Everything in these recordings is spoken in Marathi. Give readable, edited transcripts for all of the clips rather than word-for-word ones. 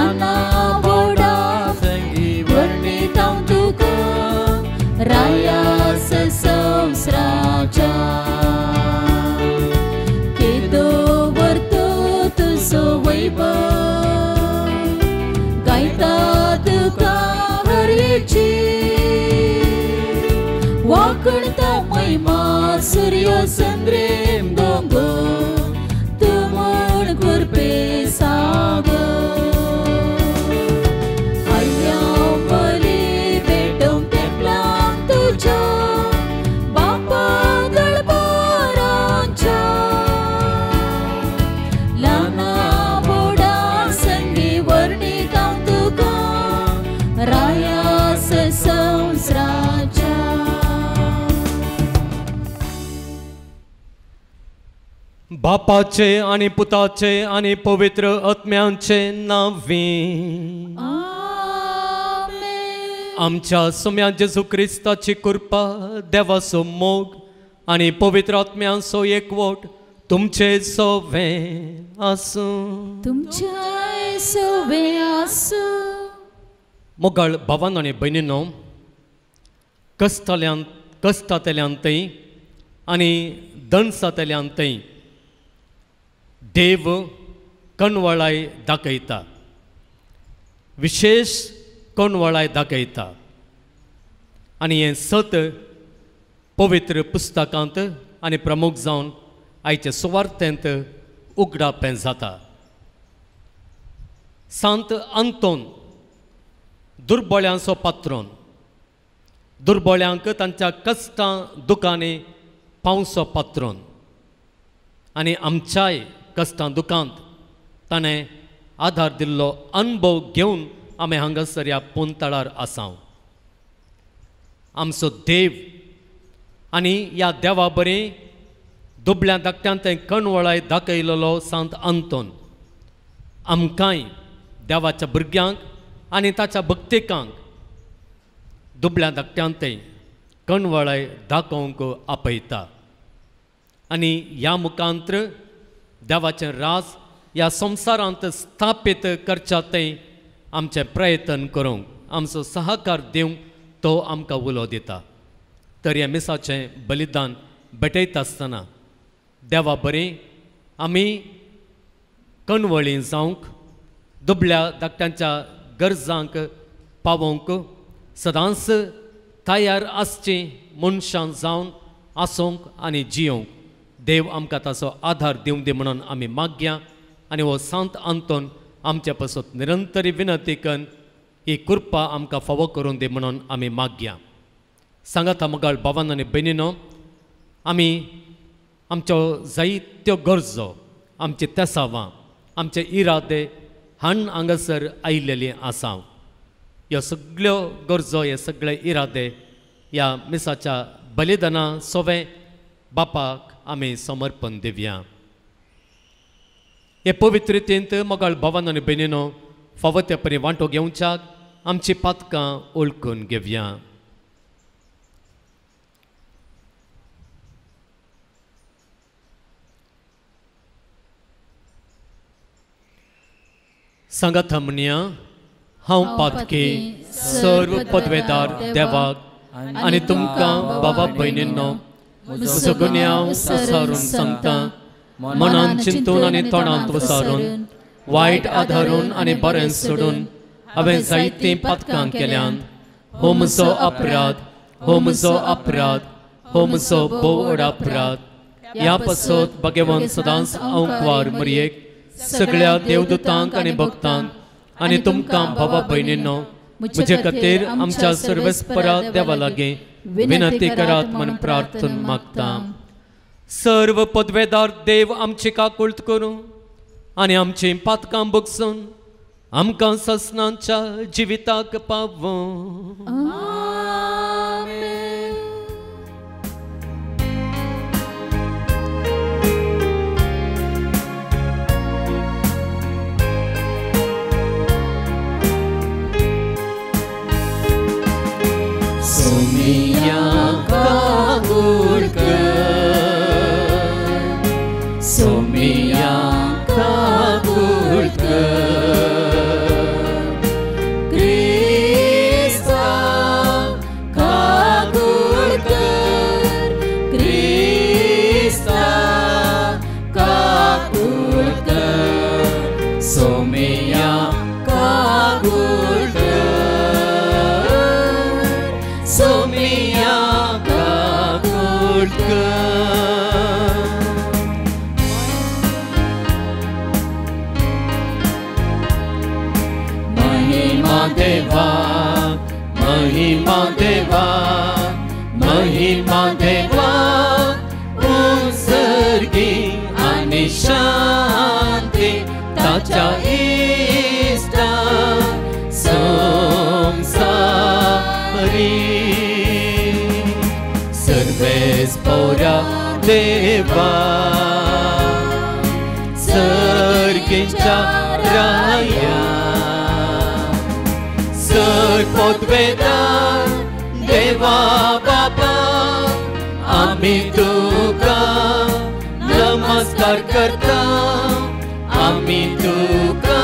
lana boda sangi warni tang tuku raya sesomsraja kedo bertutu sowaiba gaita tuka harichi wakanta maima surya sandrem dongo tumun kurpe sago ayam bali betum templang tuja bapa galbarancha lana boda sangi warni tang tuka raya sesomsraja बापाचे आणि पुताचे आणि पवित्र आत्म्यांचे नावे आमच्या सोम्या जेजू क्रिस्ताची कृपा देवाचो मोग आणि पवित्र आत्म्यांचो एकवट तुमचे सोवे आसूं तुमचे सोवे आसूं मोगाळ भावांनो आनी भयणींनो कश्टांतल्यांतय आनी दणसांतल्यांतय देव कणवळाय दाखयता विशेष कणवळाय दाखयता आनी हें सत पवित्र पुस्तकांत आनी प्रमुख जावन आयच्या सुवार्तेंत उगडापें जाता सांत आंतोन दुर्बळ्यांचो पात्रोन दुर्बळ्यांक तांच्या कश्टां दुखांनी पावचो पात्रोन आनी आमच्याय कश्टां दुखांत ताणें आधार दिल्लो अनुभव घेवन आमी हांगासर ह्या पोंतळार आसांव आमचो देव आनी ह्या देवा बरें दुबळ्या धाकट्यांत कणवळाय दाखयलेलो सांत आंतोन आमकांय देवाच्या भुरग्यांक आनी ताच्या भक्तिकांक दुबळ्या धाकट्यांत कणवळाय दाखोवंक आपयता आनी ह्या मुखांत्र देवाचें राज ह्या संवसारांत स्थापीत करच्यातय आमचें प्रयत्न करूंक आमचो सहकार दिवंक तो आमकां उलो दिता तर ह्या मिसाचें बलिदान भेटयता आसतना देवा बरें आमी कणवळी जावंक दुबळ्या धाकट्यांच्या गरजांक पावोवंक सदांच तयार आसची मनशां जावन आसूंक आनी जियोंक देव आमकां ताचो आधार दिवंक दी म्हणून आमी मागया आनी हो सांत आंतोन आमचे पासून निरंतरी विनंती करून ही कृपा आमकां फावो करून दी म्हणून आमी मागया सांगात मोगाळ भावांनो आनी भयणींनो आमी आमच्यो जायत्यो गरजो आमची तेसावां आमचे इरादे हांगासर आयिल्लीं आसा ह्यो सगळ्यो गरजो हे सगळे इरादे ह्या मिसाच्या बलिदाना सोवे बापाक आमी समर्पण दिवया हे पवित्र रितींत मोगाळ भावांनो आनी भयणींनो फावो ते परी वांटो घेवच्याक आमची पातकां ओळखून घेवया सांगात म्हणया हांव पातकी सर्व पदवेदार देवाक आनी तुमकां बाबा भयणींनो म्हजो गुन्यांव विसारून सांगता मनान चिंतून आनी तोंडांत विसारून वायट आदारून आनी बरें सोडून हांवें जायतीं पातकां केल्यान हो म्हजो अपराध हो म्हजो अपराध हो म्हजो भोव व्हड अपराध ह्या पासत भगवान सदांच अंकवार मरयेक सगळ्या देवदूतांक आनी भक्तांक आनी तुमकां बाबा भयणींनो म्हजे खातीर आमच्या सर्वेस्परा देवा लागीं विनंती करात म्हूण प्रार्थना मागता सर्व पदवेदार देव आमची काकुळट करूं आनी आमची पातकां बगसून आमकां ससनांच्या जिविताक पावों सोमिया काकुळकर देवा महिमा देवा महिमा देवा उत्सर्गी आणि शांती ताच्या इष्टा संसारी सर्वेस पोरा देवा सर्गीच्या राया सर्वोद्वेदार देवा बाबा आम्ही तुका नमस्कार करता आम्ही तुका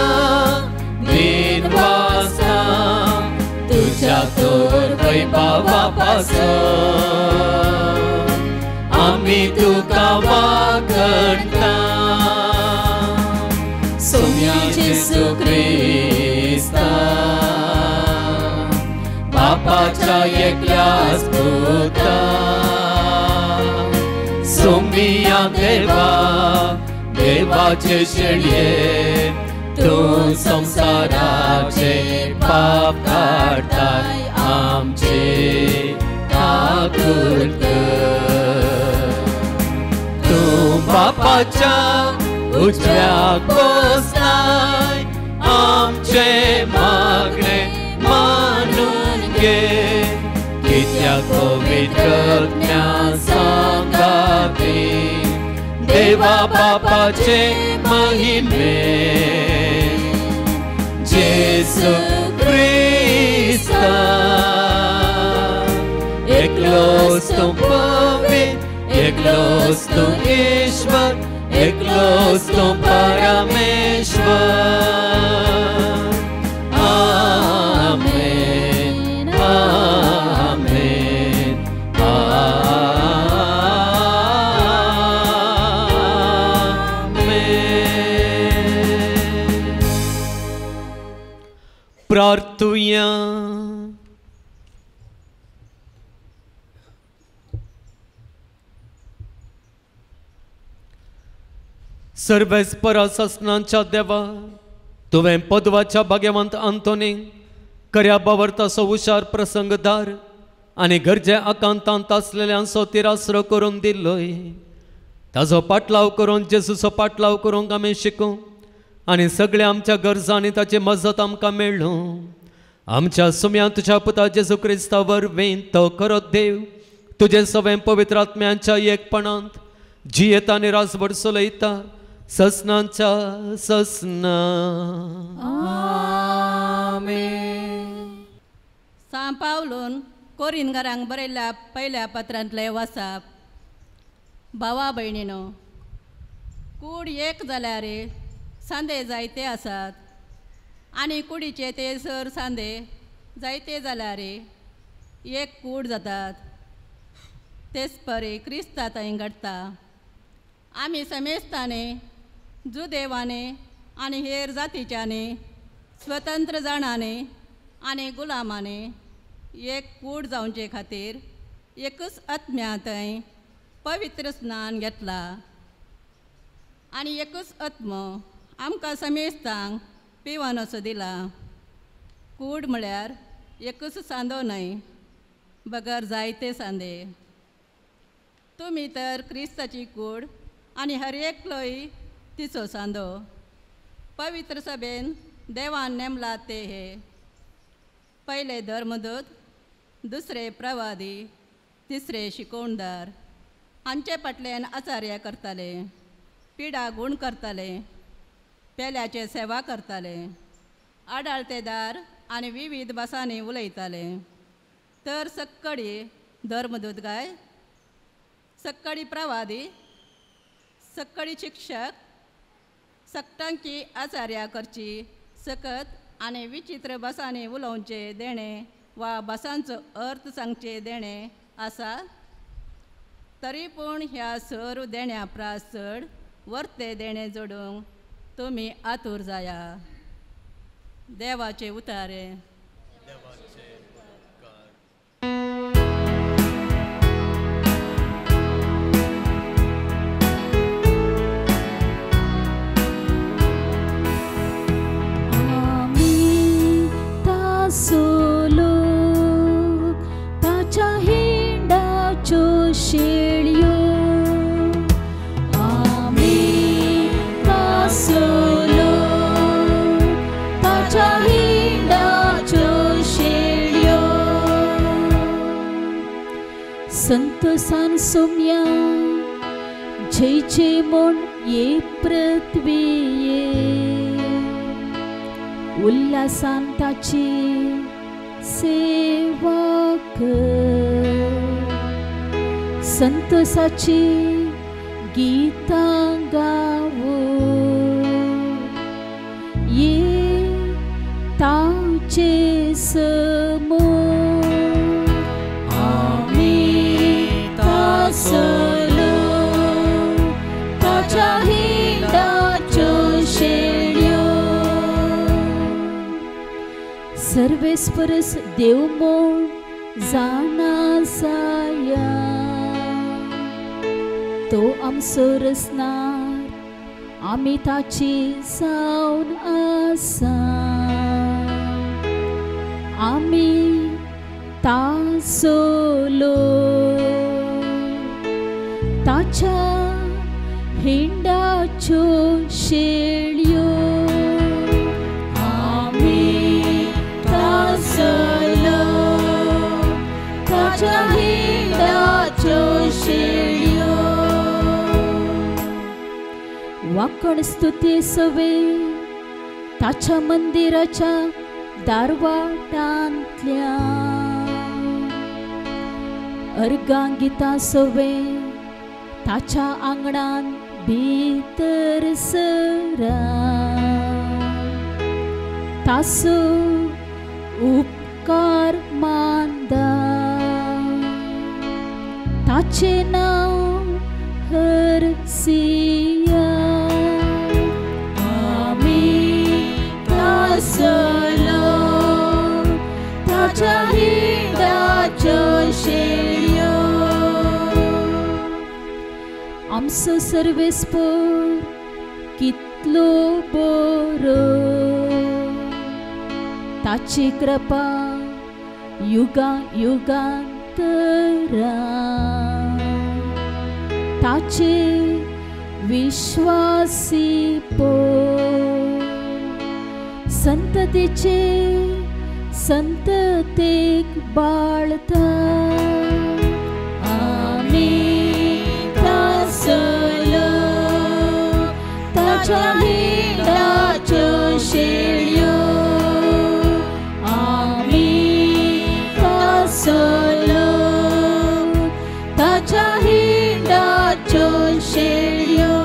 दिनवासा तुझ्या तोर वैभवापासून आम्ही तुका वागणता सोम्या येशू ख्रिस्ता बापाच्या एकल्याच पुता सोम्या देवा देवाचे शेळये तू संसाराचे पाप काढताय आमचे ठाकूर तू बापाच्या उजव्या बसलाय आमचे मागणे मानून घे कित्या पवित्र सांगाती देवा बापाचे महिमे जेसू ख्रिस्ता एकलोच तू पवित्र एकलोच तू ईश्वर एकलोच तू परमेश्वर आमेन आमेन आमेन प्रार्थूया सर्वेस्पर ससनांच्या देवा तुवें पदवाच्या भाग्यवंत आंतोनीक खऱ्या बावरताचो हुशार प्रसंगदार आनी गरजे आकांतांत आसलेल्यांचो तिरासरो करून दिल्लोय ताजो पाटलाव करून जेजूचो पाटलाव करूंक आमी शिकूं आनी सगळ्या आमच्या गरजांनी ताची मजत आमकां मेळ्ळो आमच्या सुम्या तुज्या पुता जेजू क्रिस्ता वरवीं तो खरो देव तुजे सवें पवित्र आत्म्यांच्या एकपणांत जियेता आनी रासभर चलयता ससनांच्या ससना आमेन. सांत पावलोन कोरिंथकारांक बरयल्ल्या पयल्या पत्रांतलें वाचप भावा भयणीनो कूड एक जाल्यार सांदे जायते आसात आनी कुडीचे ते सर सांदे जायते जाल्यार एक कूड जातात तेच परी क्रिस्ता थंय घडटा आमी समेस्ताने जुदेवाने आनी हेर जातीच्यांनी स्वतंत्र जाणांनी आनी गुलामांनी एक कूड जावचे खातीर एकच आत्म्या थंय पवित्र स्नान घेतला आनी एकच आत्म आमकां समेस्तांक पिवन असो दिला कूड म्हळ्यार एकच सांदो न्हय बगर जायते सांदे तुमी तर क्रिस्ताची कूड आनी हर एकलोय तिचो सांदो पवित्र सभेन देवान नेमला ते हे पयले धर्मदूत दुसरे प्रवादी तिसरे शिकोवणदार हांचे फाटल्यान आचार्य करताले पिडा गूण करताले पेल्याचे सेवा करताले आडाळतेदार आनी विविध भासांनी उलयताले तर सक्कडी धर्मदूत गाय सक्कडी प्रवादी सक्कडी शिक्षक सक्तांची आचार्या करची सकत आनी विचित्र भासांनी उलोवचे देणे वा भासांचो अर्थ सांगचे देणे आसा तरी पूण ह्या सर देण्या प्रास चड वर्ते देणे जोडूंक तुमी आतूर जाया देवाचे उतारे आम्ही सान सोम्या जैचे म्हूण ये पृथ्वीये उल्हासान ताची सेवा कर संतोषाची गीतां गावो ये ताचे समोर आमी तासलो ताच्या हिंडाच्यो शेळयो सर्वेस्परस देव म्हूण जाणा साया तो आमचो रसनार आमी ताची जावन आसा आमी ताचो लोक ताच्या हिंडाच्यो शेळयो आमी ताचो लोक ताच्या हिंडाच्यो शेळयो वाकण स्तुती सवे ताच्या मंदिराच्या दारवाटांतल्या अर्गांगितां सवे ताच्या आंगणान भितर सरा ताचो उपकार मानदा ताचे नांव हरसिया आमी ताचो लोक ताच्या हिंडाच्यो शेळयो आमचो सर्वेस्पर कितलो बरो ताची कृपा युगां युगांतरा ताचे विश्वासी संततेचे संततेक बाळता आमी ताचो लोक ताच्या हिंडाच्यो शेळयो आमी ताचो लोक ताच्या हिंडाच्यो शेळयो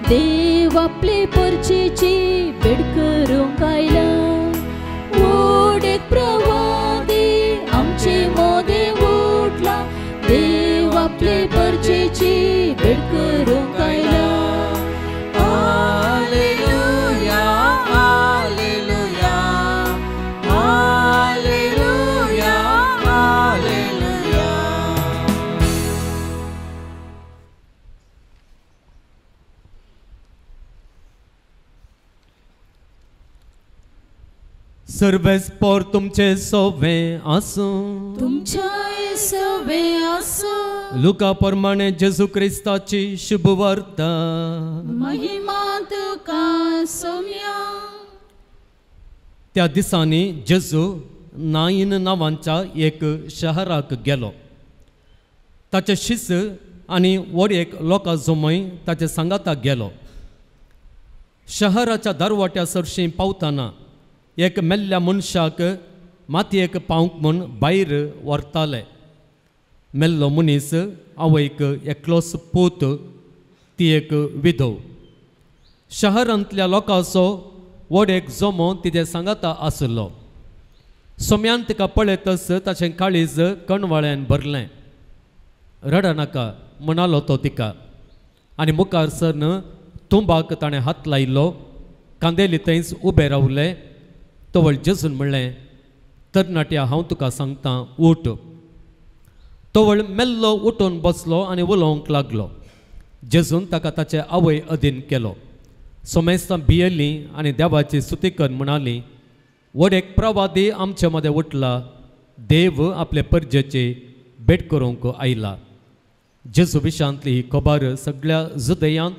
देव आपले परचेची भेट करूंक आयला ओडेक प्रवादी आमचे मोदे उठला देव आपले परचेची भेट करूंक आयला हालेलुया हालेलुया हालेलुया हालेलुया सर्वेस्पर तुमचे सोवे आसूं तुमच्या सवे आसो लुका प्रमाणे जेजू क्रिस्ताची शुभ वार्ता महिमा तुका सोम्या त्या दिसांनी जेजू नाईन नांवांच्या एक शहराक गेलो ताचे शिस आनी वडयेक लोकां जमय ताचे सांगाताक गेलो शहराच्या दरवाट्या सरशीं पावतना एक मेल्ल्या मनशाक मातयेक पावंक म्हूण भायर व्हरताले मेल्लो मनीस आवयक एकलोच पूत ती एक विधव शहरांतल्या लोकांचो वडयेक जमो तिचे सांगाता आसलो सोम्यान तिका पळयतच ताचें काळीज कणवाळ्यान भरलें रडनाका म्हणालो तो तिका आनी मुखार सरन तुंबाक ताणें हात लायिल्लो कांदेली थंयच उबे रावले तवळ जेजून म्हणलें तरणाट्या हांव तुका सांगता उठ तवळ मेल्लो उठून बसलो आनी उलोवंक लागलो जेजून ताका ताचे आवय अधीन केलो. सोमेस्तां भियेल्लीं आनी देवाची स्तुती करून म्हणाली, वड एक प्रवादी आमचे मदें उठला, देव आपले परजेची भेट करूंक आयला. जेजू विशांतली ही खबर सगळ्या जुदयांत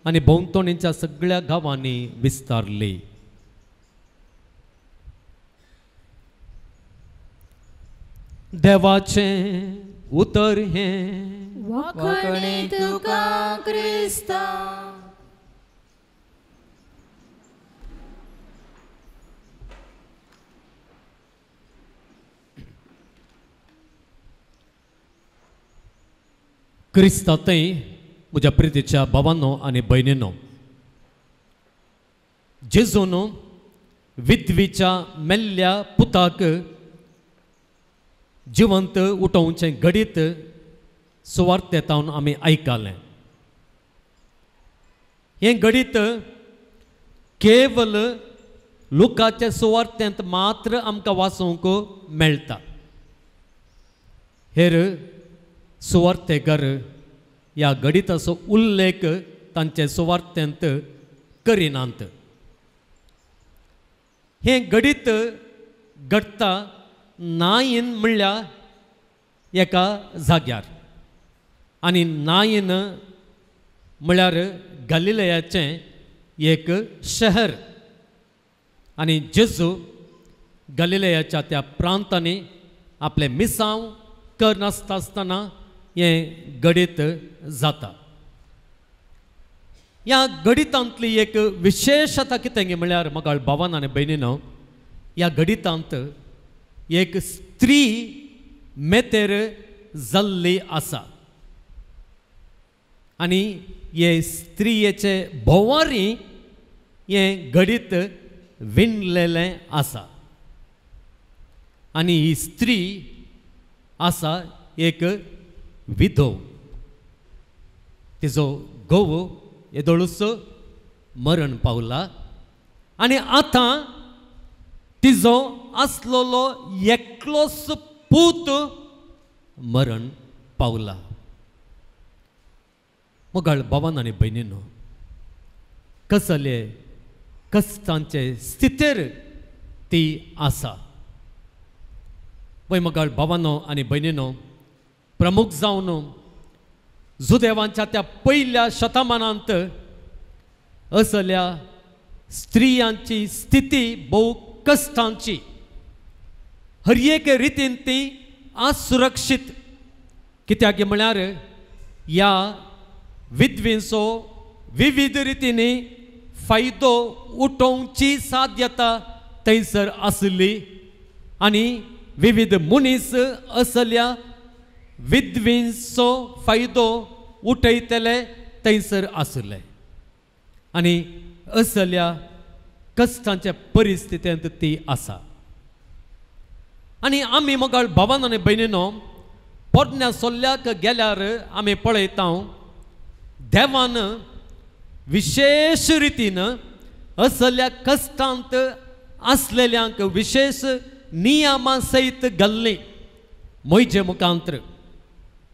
आनी भोंवतणीच्या सगळ्या गांवांनी विस्तारली. देवाचें उतर हें वखणी तुका क्रिस्ता. क्रिस्तांतय म्हज्या प्रितीच्या भावांनो आनी भयणींनो, जेजून विधवीच्या मेल्ल्या पुताक जिवंत उठोवचें घडीत सुवार्थेंतावन आमी आयकलें. हें घडीत केवल लुकाचे सुवार्थेंत मात्र आमकां वाचूंक मेळटा. हेर सुवार्थेकार ह्या घडीताचो उल्लेख तांचे सुवार्थेंत करिनात. हें घडीत घडटा नायन म्हणल्यार एका जाग्यार, आनी नायन म्हळ्यार गलिलयाचें एक शहर. आनी जेजू गलिलयाच्या त्या प्रांतांनी आपले मिसांव करनासतना हें घडीत जाता. ह्या घडितांतली एक विशेशता कितें म्हळ्यार म्हाका भावान आनी भयणीनो, ह्या घडितांत एक स्त्री मेतेर जाल्ली आसा. आनी हे स्त्रियेचे भोंवारी हें घडीत विणलेलें आसा. आनी ही स्त्री आसा एक विधव. तिजो घोव येदोळूच मरण पावला आनी आतां तिजो आसलोलो एकलोच पूत मरण पावला. मोगाळ भावान आनी भयणीनो, कसले कश्टांचे स्थितीर ती आसा. पळय मोगाळ भावानो आनी भयणीनो, प्रमुख जावन जुदेवांच्या त्या पयल्या शतमानांत असल्या स्त्रियांची स्थिती भोव कश्टांची. हर एक रितीन ती असुरक्षीत. कित्याक म्हळ्यार ह्या विधवेचो विविध रितींनी फायदो उठोवची साध्यता थंयसर आसली. आनी विविध मनीस असल्या विधवेचो फायदो उठयतले थंयसर आसले. आनी असल्या कश्टांच्या परिस्थितींत ती आसा. आनी आमी मोगाळ भावान आनी भयणीनो, पोरण्या सोल्ल्याक गेल्यार आमी पळयता देवान विशेष रितीन असल्या कश्टांत आसलेल्यांक विशेष नियमा सयत घाल्ली. मोयजे मुखांतर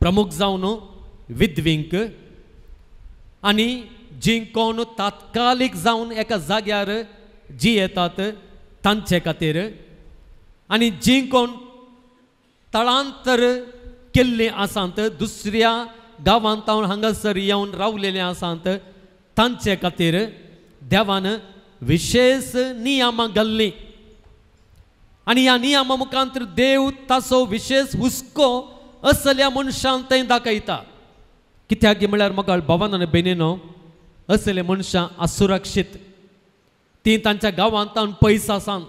प्रमुख जावन विधवींक आनी जी कोण तात्कालीक जावन एका जाग्यार जी येतात तांचे खातीर, आनी जी कोण स्थळांतर केल्लीं आसात, दुसऱ्या गांवांत हांगासर येवन रावलेले आसात तांचे खातीर देवान विशेष नियमां घाल्लीं. आनी ह्या नियमा मुखांतर देव ताचो विशेष हुस्को असल्या मनशांक थंय दाखयता. कित्याक म्हळ्यार मोगाळ भावान आनी भयणीनो, असले मनशां असुरक्षीत. ती तांच्या गांवांत पयस आसात,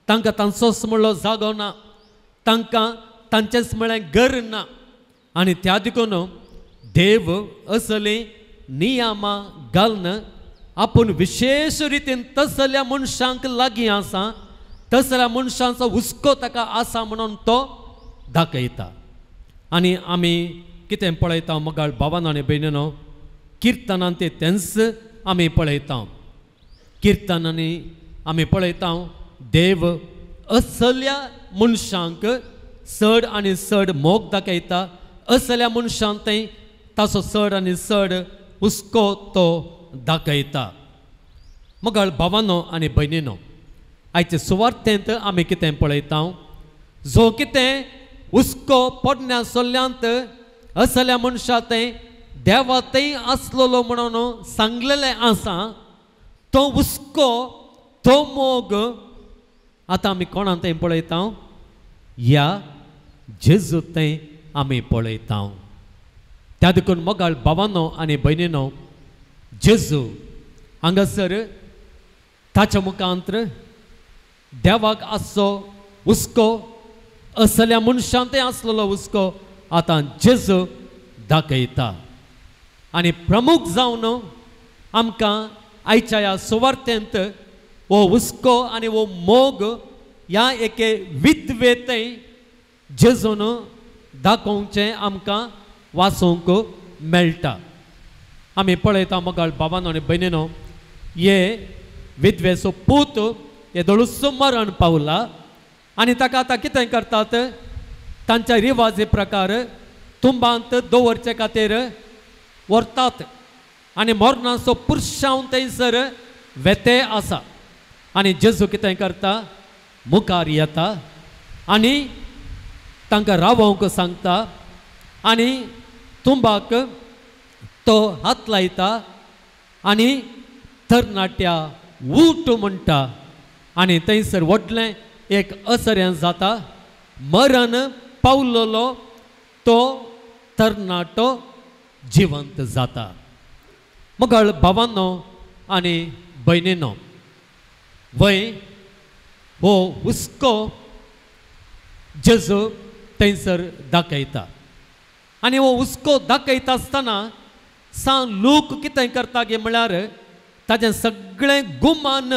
तांकां तांचोच म्हणलो जागो ना, तांकां तांचेच म्हळ्यार घर ना. आनी त्या देखून देव असली नियमां घालन आपूण विशेष रितीन तसल्या मनशांक लागीं आसा, तसल्या मनशांचो हुस्को ताका आसा म्हणून तो दाखयता. आनी आमी कितें पळयता मोगाळ भावान आनी भयणीनो, किर्तनांत तेंच आमी पळयता. किर्तनांनी आमी पळयता देव असल्या मनशांक चड आनी चड मोग दाखयता. असल्या मनशांक ताचो चड आनी चड हुस्को तो दाखयता. मगाळ भावांनो आनी भयणीनो, आयचे सुवार्थेंत आमी कितें पळयता, जो कितें हुस्को पोरण्या सोल्ल्यांत असल्या मनशा तें देवातय आसलोलो म्हणून सांगलेलें आसा, तो हुस्को तो मोग आतां आमी कोणांत पळयता, ह्या जेजूत आमी पळयता. त्या देखून मोगाळ भावांनो आनी भयणीनो, जेजू हांगासर ताच्या मुखांत्र देवाक आसचो हुस्को असल्या मनशांतय आसलेलो हुस्को आतां जेजू दाखयता. आनी प्रमुख जावन आमकां आयच्या ह्या सुवार्थेंत हो हुस्को आनी हो मोग ह्या एके विधवेतय जेजून दाखोवचें आमकां वाचूंक मेळटा. आमी पळयता मोगाळ भावांनो आनी भयणीनो, हे विधवेचो पूत हे दोळूस मरण पावला आनी ताका आतां कितें करतात, तांच्या रिवाजी प्रकार तुंबांत दवरचे खातीर व्हरतात आनी मरणाचो पुरशांव थंयसर वेते आसा. आनी जेजू कितें करता, मुखार येता आनी तांकां रावोंक सांगता आनी तुंबाक तो हात लायता आनी तरणाट्या उठ म्हणटा आनी थंयसर व्हडलें एक असरें जाता. मरण पावलेलो तो तरणाटो जिवंत जाता. मोगाळ भावांनो आनी भयणीनो, वय हो हुस्को जेजू थंयसर दाखयता आनी हो हुस्को दाखयता आसतना लोक कितें करता गे म्हळ्यार ताजें सगळें गुमान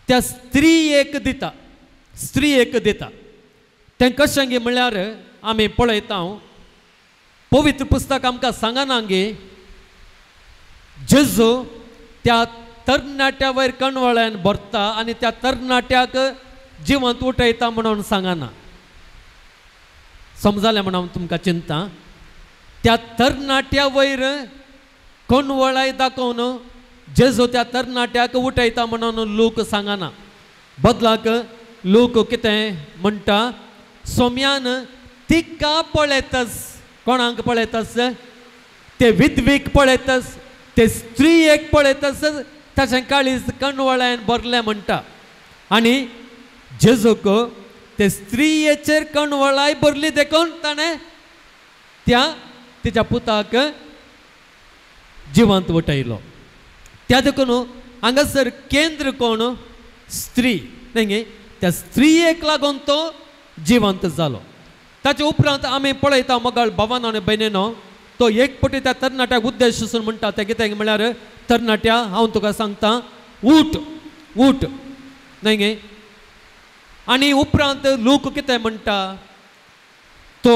त्या स्त्रीयेक दिता. स्त्रीयेक दिता तें कशें गे म्हळ्यार आमी पळयता, पवित्र पुस्तक आमकां सांगना गे जेजू त्या तरणाट्या वयर कणवळ्यान भरता आनी त्या तरणाट्याक जिवंत उठयता म्हणून सांगना. समजलें म्हणून हांव तुमकां चिंता, त्या तरणाट्या वयर कणवळाय दाखोवन जेजू त्या तरणाट्याक उठयता म्हणून लोक सांगना. बदलाक लोक कितें म्हणटा, सोम्यान तिका पळयतस. कोणाक पळयतस? ते विधवीक पळयतस, ते स्त्रीयेक पळयतस, ताचें काळीज कणवळ्यान भरलें म्हणटा. आनी जेजूक ते स्त्रीयेचेर कणवळाय भरली देखून ताणें त्या तिच्या पुताक जिवंत उठयलो. त्या देखून हांगासर केंद्र कोण? स्त्री न्ही. त्या स्त्रीयेक लागून तो जिवंत जालो. ताचे उपरांत आमी पळयता मोगाळ भावांनो आनी भयणीनो, तो एक पटी त्या तरणाट्याक उद्देशून म्हणटा ते कितें म्हळ्यार, तरणाट्या हांव तुका सांगता, उठ उठ न्ही. आनी उपरांत लोक कितें म्हणटा, तो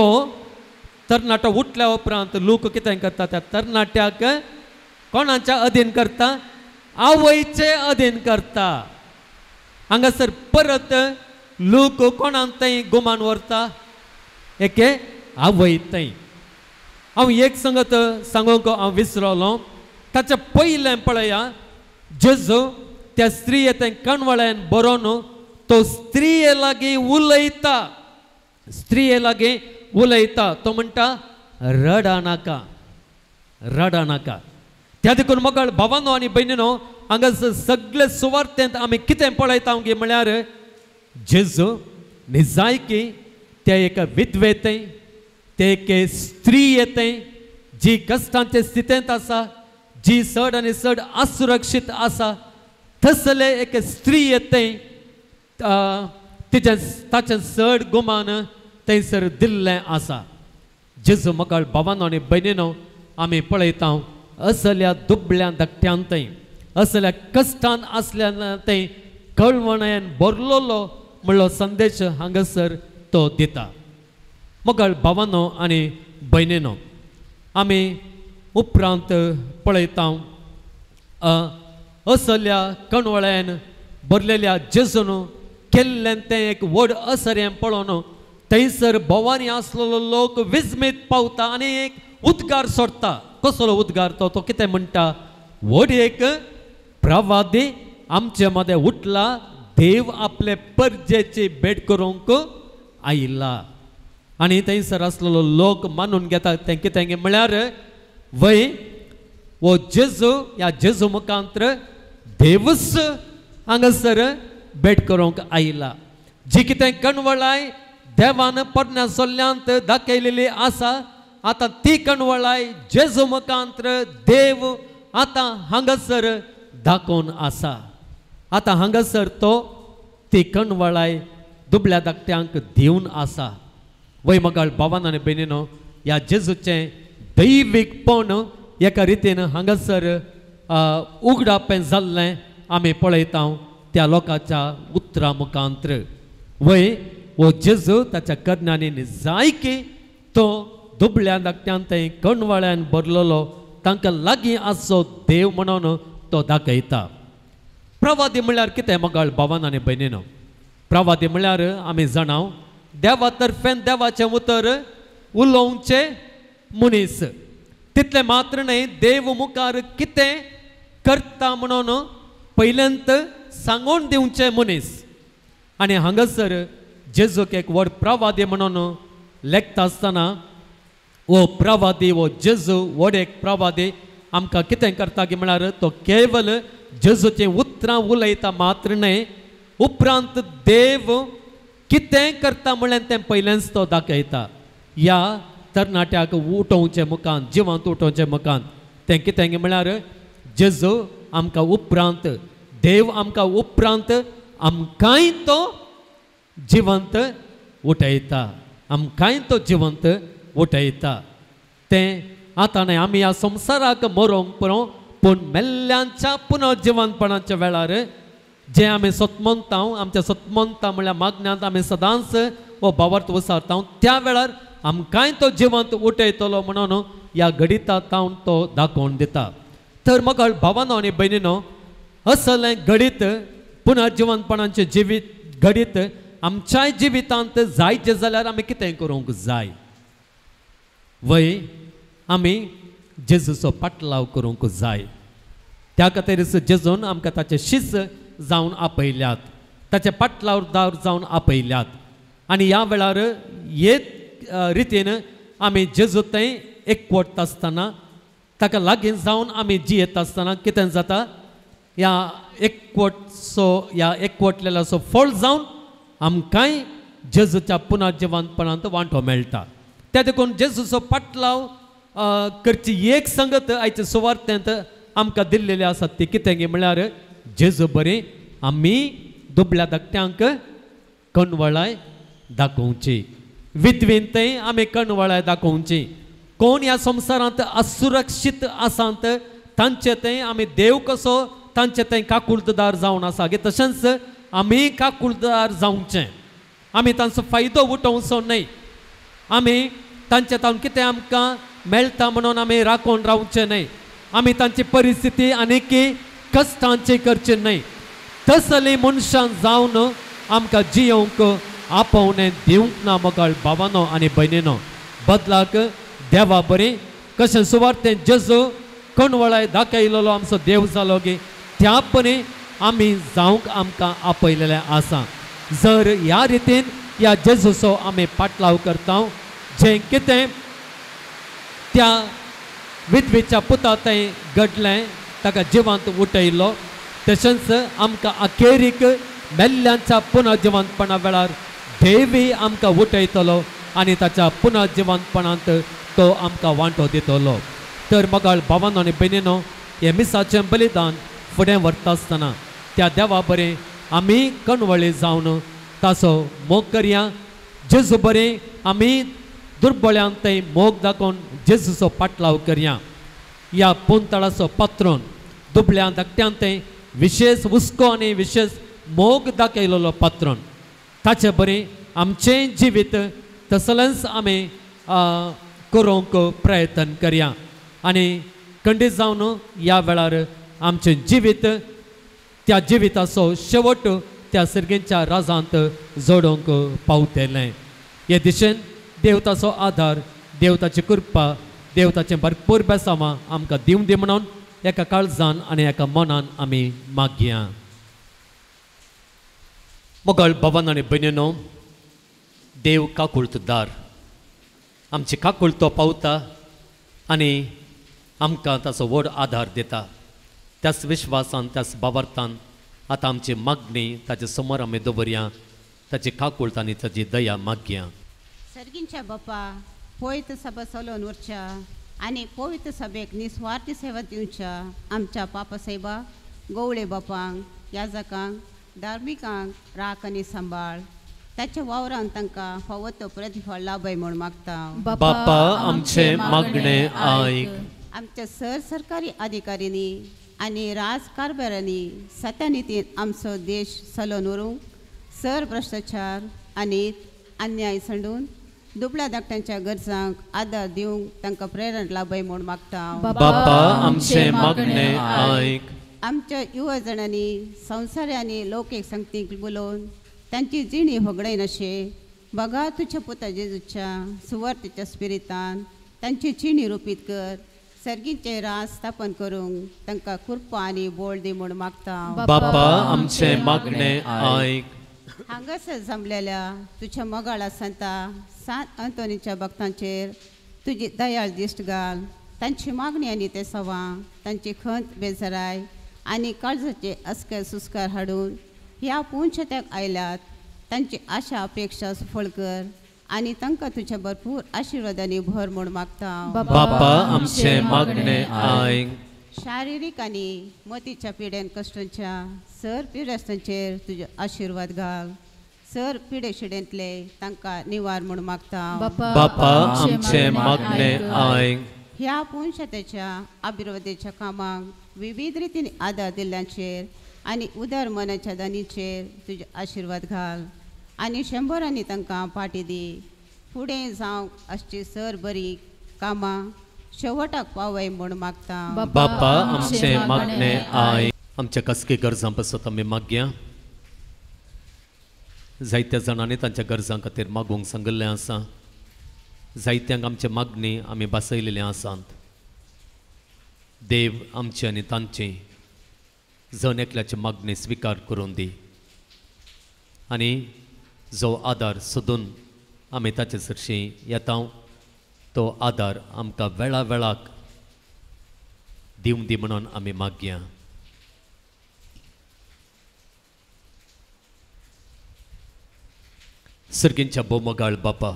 तरणाटो उठल्या उपरांत लोक कितें करता, त्या तरणाट्याक कोणाच्या अधीन करता? आवयचे अधीन करता. हांगासर परत लोक कोणांतय गुमान व्हरता? एके आवयतय. हांव एक संगत सांगूंक हांव विसरलो. ताच्या पयलें पळया, जेजू त्या स्त्रीये कणवळ्यान बरोवन तो स्त्रीये लागीं उलयता. स्त्रीये लागीं उलयता. तो म्हणटा, रडा नाका, रडा नाका. त्या देखून मोगाळ भावांनो आनी भयणीनो, हांगासर सगळे सुवार्थेंत आमी कितें पळयता गे म्हळ्यार, जेजू निजायकी त्या एका विधवेतय, ते एके स्त्री येतय जी कश्टांचे स्थितींत आसा, जी चड आनी चड असुरक्षीत आसा, तसले एक स्त्री येतय ताचें चड गुमान थंयसर दिल्लें आसा. जेजू मोगाळ भावांनो आनी भयणीनो, आमी पळयता असल्या दुबळ्या धाकट्यांतय, असल्या कश्टान आसल्यानय कळवण्यान भरलोलो म्हणलो संदेश हांगासर तो दिता. मोगाळ भावांनो आनी भयणीनो, आमी उपरांत पळयता असल्या कणवळ्यान भरलेल्या जेजून केल्लें तें एक व्हड असरें पळोवन थंयसर भोवानी आसलेलो लोक विस्मीत पावता आनी एक उद्गार सोडता. कसलो उद्गार तो कितें म्हणटा व्हड एक प्रवादी आमचे मदें उठला देव आपले परजेची भेट करूंक आयिल्ला आनी थंयसर आसलेलो लोक मानून घेता तें कितें म्हळ्यार वय वो जेजू ह्या जेजू मुखांतर देवच हांगासर भेट करूंक आयिल्ला जी कितें कणवळाय देवान पोरण्या सोल्ल्यांत दाखयलेली आसा आतां ती कणवळाय जेजू मुखांतर देव आतां हांगासर दाखोवन आसा आतां हांगासर तो ती कणवळाय दुबळ्या धाकट्यांक दिवन आसा वय मगाळ भावान आनी भयणीनो ह्या जेजूचें दैवीकपण एका रितीन हांगासर उगडापें जाल्लें आमी पळयता त्या लोकांच्या उतरां मुखांतर वय वो जेजू ताच्या कन्यांनी जाय की तो दुबळ्या धाकट्यान थंय कणवळ्यान भरलेलो तांकां लागीं आसो देव म्हणून तो दाखयता प्रवादी म्हळ्यार कितें मगाळ भावान आनी भयणीनो प्रवादी म्हळ्यार आमी जाणाव देवा तर्फेन देवाचें उतर उलोवचें मनीस तितलें मात्र न्हय देव मुखार कितें करता म्हणून पयल्यांत सांगून दिवचें मनीस आनी हांगासर जेजूक एक व्हड प्रवादी म्हणून लेखता आसतना वो प्रवादी वो जेजू व्हड एक प्रवादी आमकां कितें करता की म्हळ्यार तो केवल जेजूचें उतरां उलयता मात्र न्हय उपरांत देव कितें करता म्हळ्यार तें पयलेंच तो दाखयता ह्या तरणाट्याक उठोवचे मुखांत जिवंत उठोवचे मुखांत तें कितें म्हळ्यार जेजू आमकां उपरांत देव आमकां उपरांत आमकांय तो जिवंत उठयता आमकांय तो जिवंत उठयता तें आतां न्हय आमी ह्या संवसाराक मरोंक पुरो पूण मेल्ल्यांच्या पुनर्जिवनपणाच्या वेळार जे आमी सतमंता आमच्या सतमंता म्हळ्यार मागण्यांत आमी सदांच वो भावार्थ विचारता त्या वेळार आमकांय तो जिवंत उठयतलो म्हणून ह्या गणितांत तो दाखोवन दिता तर म्हाका भावानो आनी भयणीनो असलें गणित पुनर्जिवनपणाचें जिवीत गणित आमच्याय जिवितांत जायचें जाल्यार आमी कितें करूंक जाय वय आमी जेजूचो पाटलाव करूंक जाय त्या खातीरच जेजून आमकां ताचे शिस जावन आपयल्यात ताचे पाटलावदार जावन आपयल्यात आनी ह्या वेळार हे रितीन आमी जेजू थंय एकवट आसतना ताका लागीं जावन आमी जियेत आसतना कितें जाता ह्या एकवटलेल्याचो फळ जावन आमकांय जेजूच्या पुनर्जिवनपणांत वांटो मेळटा त्या देखून जेजूचो पाटलाव करची एक संगत आयच्या सुवार्थेंत आमकां दिल्लेली आसा ती कितें म्हळ्यार जेजू बरें आमी दुबळ्या धाकट्यांक कणवळाय दाखोवची विधवेंतय आमी कणवळाय दाखोवची कोण ह्या संवसारांत असुरक्षीत आसात तांचे थंय आमी देव कसो तांचे थंय काकुळदार जावन आसा गे तशेंच आमी काकुळदार जावचें आमी तांचो फायदो उठोवचो न्हय आमी तांचे तावन कितें आमकां मेळटा म्हणून आमी राखून रावचें न्हय आमी तांची परिस्थिती आनीक कश्टांची करची न्हय तसलीं मनशां जावन आमकां जियोंक आपोवणें दिवंक ना मोगाळ भावानो आनी भयणीनो बदलाक देवा बरें कशें सुवार्थें जेजू कणवळाय दाखयलेलो आमचो देव जालो गे त्या परी आमी जावंक आमकां आपयलेलें आसा जर ह्या रितीन ह्या जेजूचो आमी पाटलाव करता जें कितें त्या विधवेच्या पुता थंय घडलें ताका जिवंत उठयलो तशेंच आमकां अखेरीक मेल्ल्यांच्या पुनर्जिवंतपणा वेळार देवी आमकां उठयतलो आनी ताच्या पुनर्जिवंतपणांत तो आमकां वांटो दितलो तर मोगाळ भावानो आनी भयणीनो हे मिसाचें बलिदान फुडें व्हरता आसतना त्या देवा बरें आमी कणवळे जावन ताचो मोग करया जेजू बरें आमी दुर्बळ्यांक थंय मोग दाखोवन जेजूचो पाटलाव करया ह्या पोंतळाचो पात्रोन दुबळ्या धाकट्यांक थंय विशेष हुस्को आनी विशेष मोग दाखयलेलो पात्रोन ताचे बरें आमचें जिवीत तसलेंच आमी करूंक प्रयत्न करया आनी खंडीत जावन ह्या वेळार आमचें जिवीत त्या जिविताचो शेवट त्या सर्गेच्या राजांत जोडूंक पावतलें हे दिशेन देवताचो आदार देवताची कृपा देव ताचें भरपूर बेसांवां आमकां दिवं दी म्हणून एका काळजान आनी एका मनान आमी मागया. मोगळ भवन आनी भयणीनो, देव काकुळतदार. आमची काकुळ तो पावता आनी आमकां ताचो व्हड आधार दिता. त्याच विश्वासान त्याच बावार्थान आतां आमची मागणी ताचे समोर आमी दवरया. ताची काकुळट आनी ताची दया मागया. सर्गींच्या बापा, पवित्र सभा चलोवन उरच्या आनी पवित्र सभेक निस्वार्थी सेवा दिवच्या आमच्या पापसाहेबा गवळे बापांक, याजकांक, धार्मिकांक राख आनी सांबाळ. ताच्या वावरान तांकां फावो तो प्रतिफळ लाभय म्हूण मागता. बापा आमचे मागणे आयक. आमच्या सरकारी अधिकाऱ्यांनी आनी राजकारभारांनी सत्यानितीन आमचो देश चलोवन व्हरूंक सर भ्रश्टाचार आनी अन्याय संडून दुबळ्या धाकट्यांच्या गरजांक आदार दिवंक तांकां प्रेरण लाभय म्हूण मागता. बापा आमचे मागणे आयक. आमच्या युवा जाणांनी संवसारी आनी लौकीक संगतीक बोलोवन तांची जिणी होगडय नशे बघा तुझ्या पुता जेजूच्या सुवार्थेच्या स्पिरितान तांची जिणी रुपीत कर. सर्गीचे राज स्थापन करूंक तांकां कृपा आनी बोळ दी म्हूण मागता. बापा आमचे मागणे आयक. हांगासर जमलेल्या तुझ्या मोगाळा सांत अंतोनीच्या भक्तांचेर तुजी दयाळ दिश्ट घाल. तांची मागणी आनी ते सवां तांची खंत बेजाराय आनी काळजाचे अस्कर सुस्कार हाडून ह्या पुंछत्याक आयल्यात तांची आशा अपेक्षा सफळ कर आनी तांकां तुझ्या भरपूर आशिर्वादांनी भर म्हूण मागता. बापा आमचे मागणे आयक. शारिरीक आनी मतीच्या पिड्यान कश्टांच्या सर पिडेस्तांचेर तुजे आशिर्वाद घाल. सर पिडे शिडेंतले तांकां निवार म्हूण मागता. बापा आमचे मागणे आयक. ह्या पुंछत्याच्या आभिर्वादेच्या कामाक विविध रितीन आदार दिल्ल्यांचेर आनी उदार मनाच्या दानीचेर तुजे आशिर्वाद घाल आनी शंभरांनी तांकां पाटी दी. फुडें जावंक अशी सर बरी कामां शेवटाक पावय म्हूण मागता. बापा आमचे मागणे आयक. आमच्या कसकी गरजां पासत आमी मागया. जायत्या जाणांनी तांच्या गरजां खातीर मागूंक सांगिल्लें आसा. जायत्यांक आमचे मागणी आमी बसयलेली आसात. देव आमची आनी तांची जण एकल्याची मागणी स्विकार करून दी आनी जो आदार सोदून आमी ताचे सरशी येता तो आदार आमकां वेळा वेळाक दिवं दी म्हणून आमी मागया. सर्गींच्या बोमोगाळ बापा,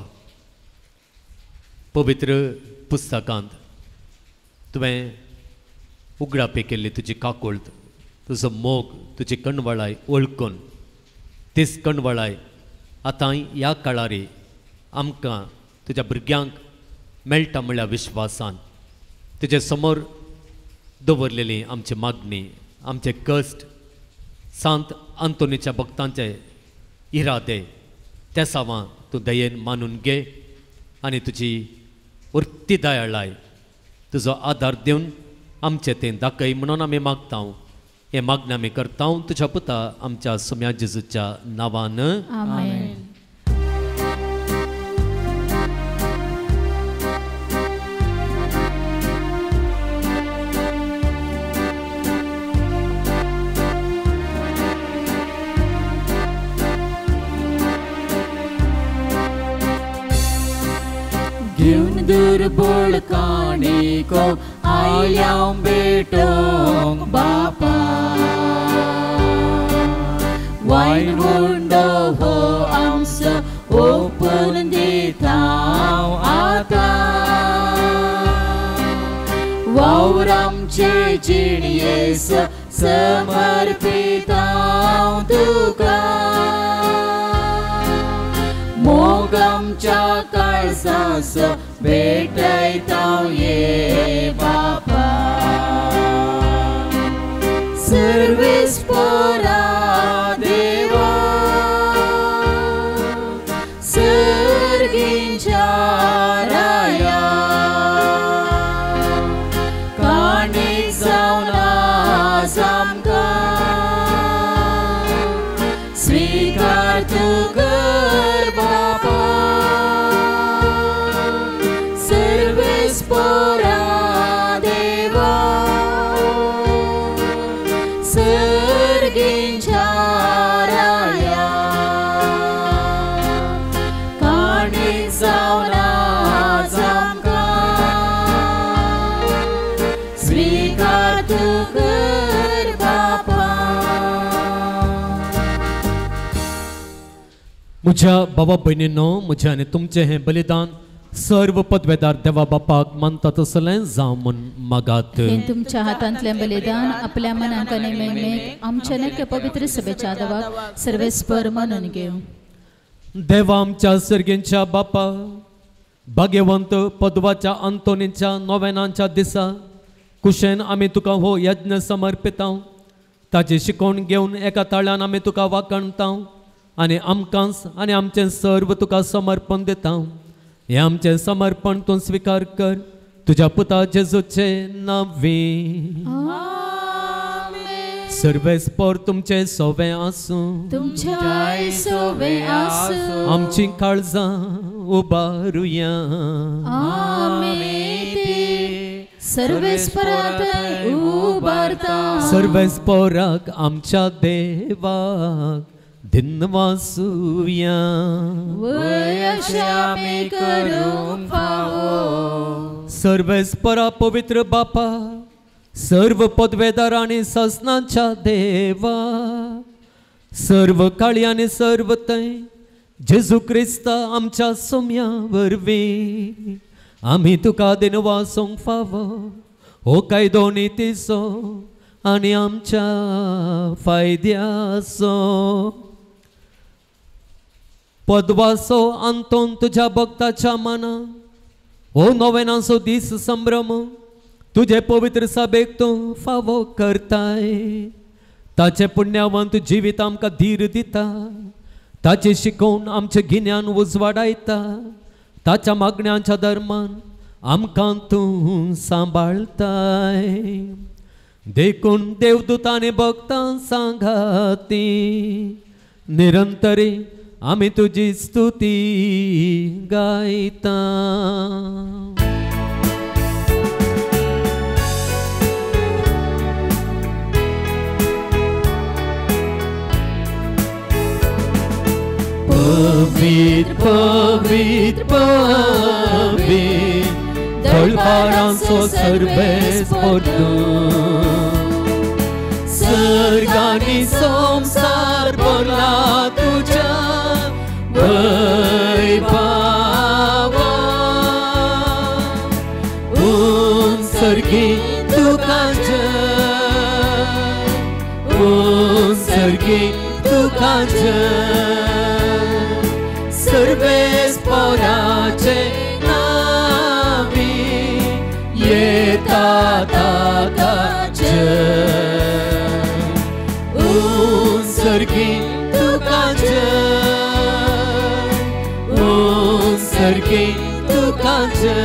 पवित्र पुस्तकांत तुवें उगडापे केल्ली तुजी काकुळट, तुजो मोग, तुजी कणवळाय वळखून तीच कणवळाय आतां ह्या काळारी आमकां तुज्या भुरग्यांक मेळटा म्हणल्या विश्वासान तुजे समोर दवरलेली आमची मागणी, आमचे कश्ट सांत अंतोनीच्या भक्तांचे इरादे त्या सावां तूं दयेन मानून घे आनी तुजी उरती दयाळाय तुजो आदार दिवन आमचे तें दाखय म्हणून आमी मागता. हे मागणी आमी करता तुज्या पुता आमच्या सुम्या जेजूच्या नांवान. आमेन. घेऊन दुर्बळ काणिको आयल्या बेटोंक बापा वायन वंडो हो आमचो ओपून दिता आतां वावरामचे जिणयेस समर्पिता तुका मोगामच्या काळजास भेटयता ये बापा सर्वेस्परा देवा सर्गींच्या राया काणीक जावन आज आमकां स्वीकार तूं कर बापा सर्वेस्परा म्हज्या भावा भयणींनो, म्हजें आनी तुमचें हें बलिदान सर्व पदवेदार देवा बापाक मानता तसलें जावं म्हूण मागात. हे तुमच्या हातांतलें बलिदान आपल्या मनाक आनी मेळमेक आमच्या नक्य पवित्र सभेच्या देवाक सर्वेस्पर मानून घेवं. देवा आमच्या सर्गेंच्या बापा, भाग्यवंत पदवाच्या अंतोनीच्या नोवेनांच्या दिसा कुशेन आमी तुका हो यज्ञ समर्पिता. ताची शिकोवण घेवन एका ताळ्यान आमी तुका वाकणता आनी आमकांच आनी आमचें सर्व तुका समर्पण दिता. हे आमचें समर्पण तूं स्विकार कर तुज्या पुता जेजूचे नांवी. सर्वेस्पर तुमचे सोवे आसूं, तुमच्या सोवे आसूं. आमची काळजां उबारुया. सर्वेस्परात उबारता. सर्वेस्पराक आमच्या देवाक दिनवासुया. वयशामी करूंक फावो. सर्वेस्परा पवित्र बापा, सर्व पदवेदार आनी ससनांच्या देवा, सर्व काळी आनी सर्व तय जेजू क्रिस्ता आमच्या सोम्या वरवीं आमी तुका दिनवासोंक फावो. हो कायदो नितीचो आनी आमच्या फायद्याचो. पदवाचो अंतोन तुज्या भक्ताच्या मना हो नोवेनाचो दीस संभ्रम तुझे पवित्र सभेक तूं फावो करताय. ताचे पुण्यवंत जिवीत आमकां धीर दिता. ताचे शिकोवन आमचे गिन्यान उजवाडायता. ताच्या मागण्यांच्या दरम्यान आमकां तूं सांबाळताय. देखून देवदूतांनी भक्तां सांगाती निरंतरी आमी तुजी स्तुती गायता. पवित्र पवित्र पवित्र तळपारांचो सर्वेस्पर तूं. सर्गांनी संसार भरला तुज्या वैभवा. उंसर्गी तुका जय, उंसर्गी तुका जय. सर्वेस्पराचे नावी येता ताका जय. उंसर्गी तुका जय, उंसर्गी तुका जय.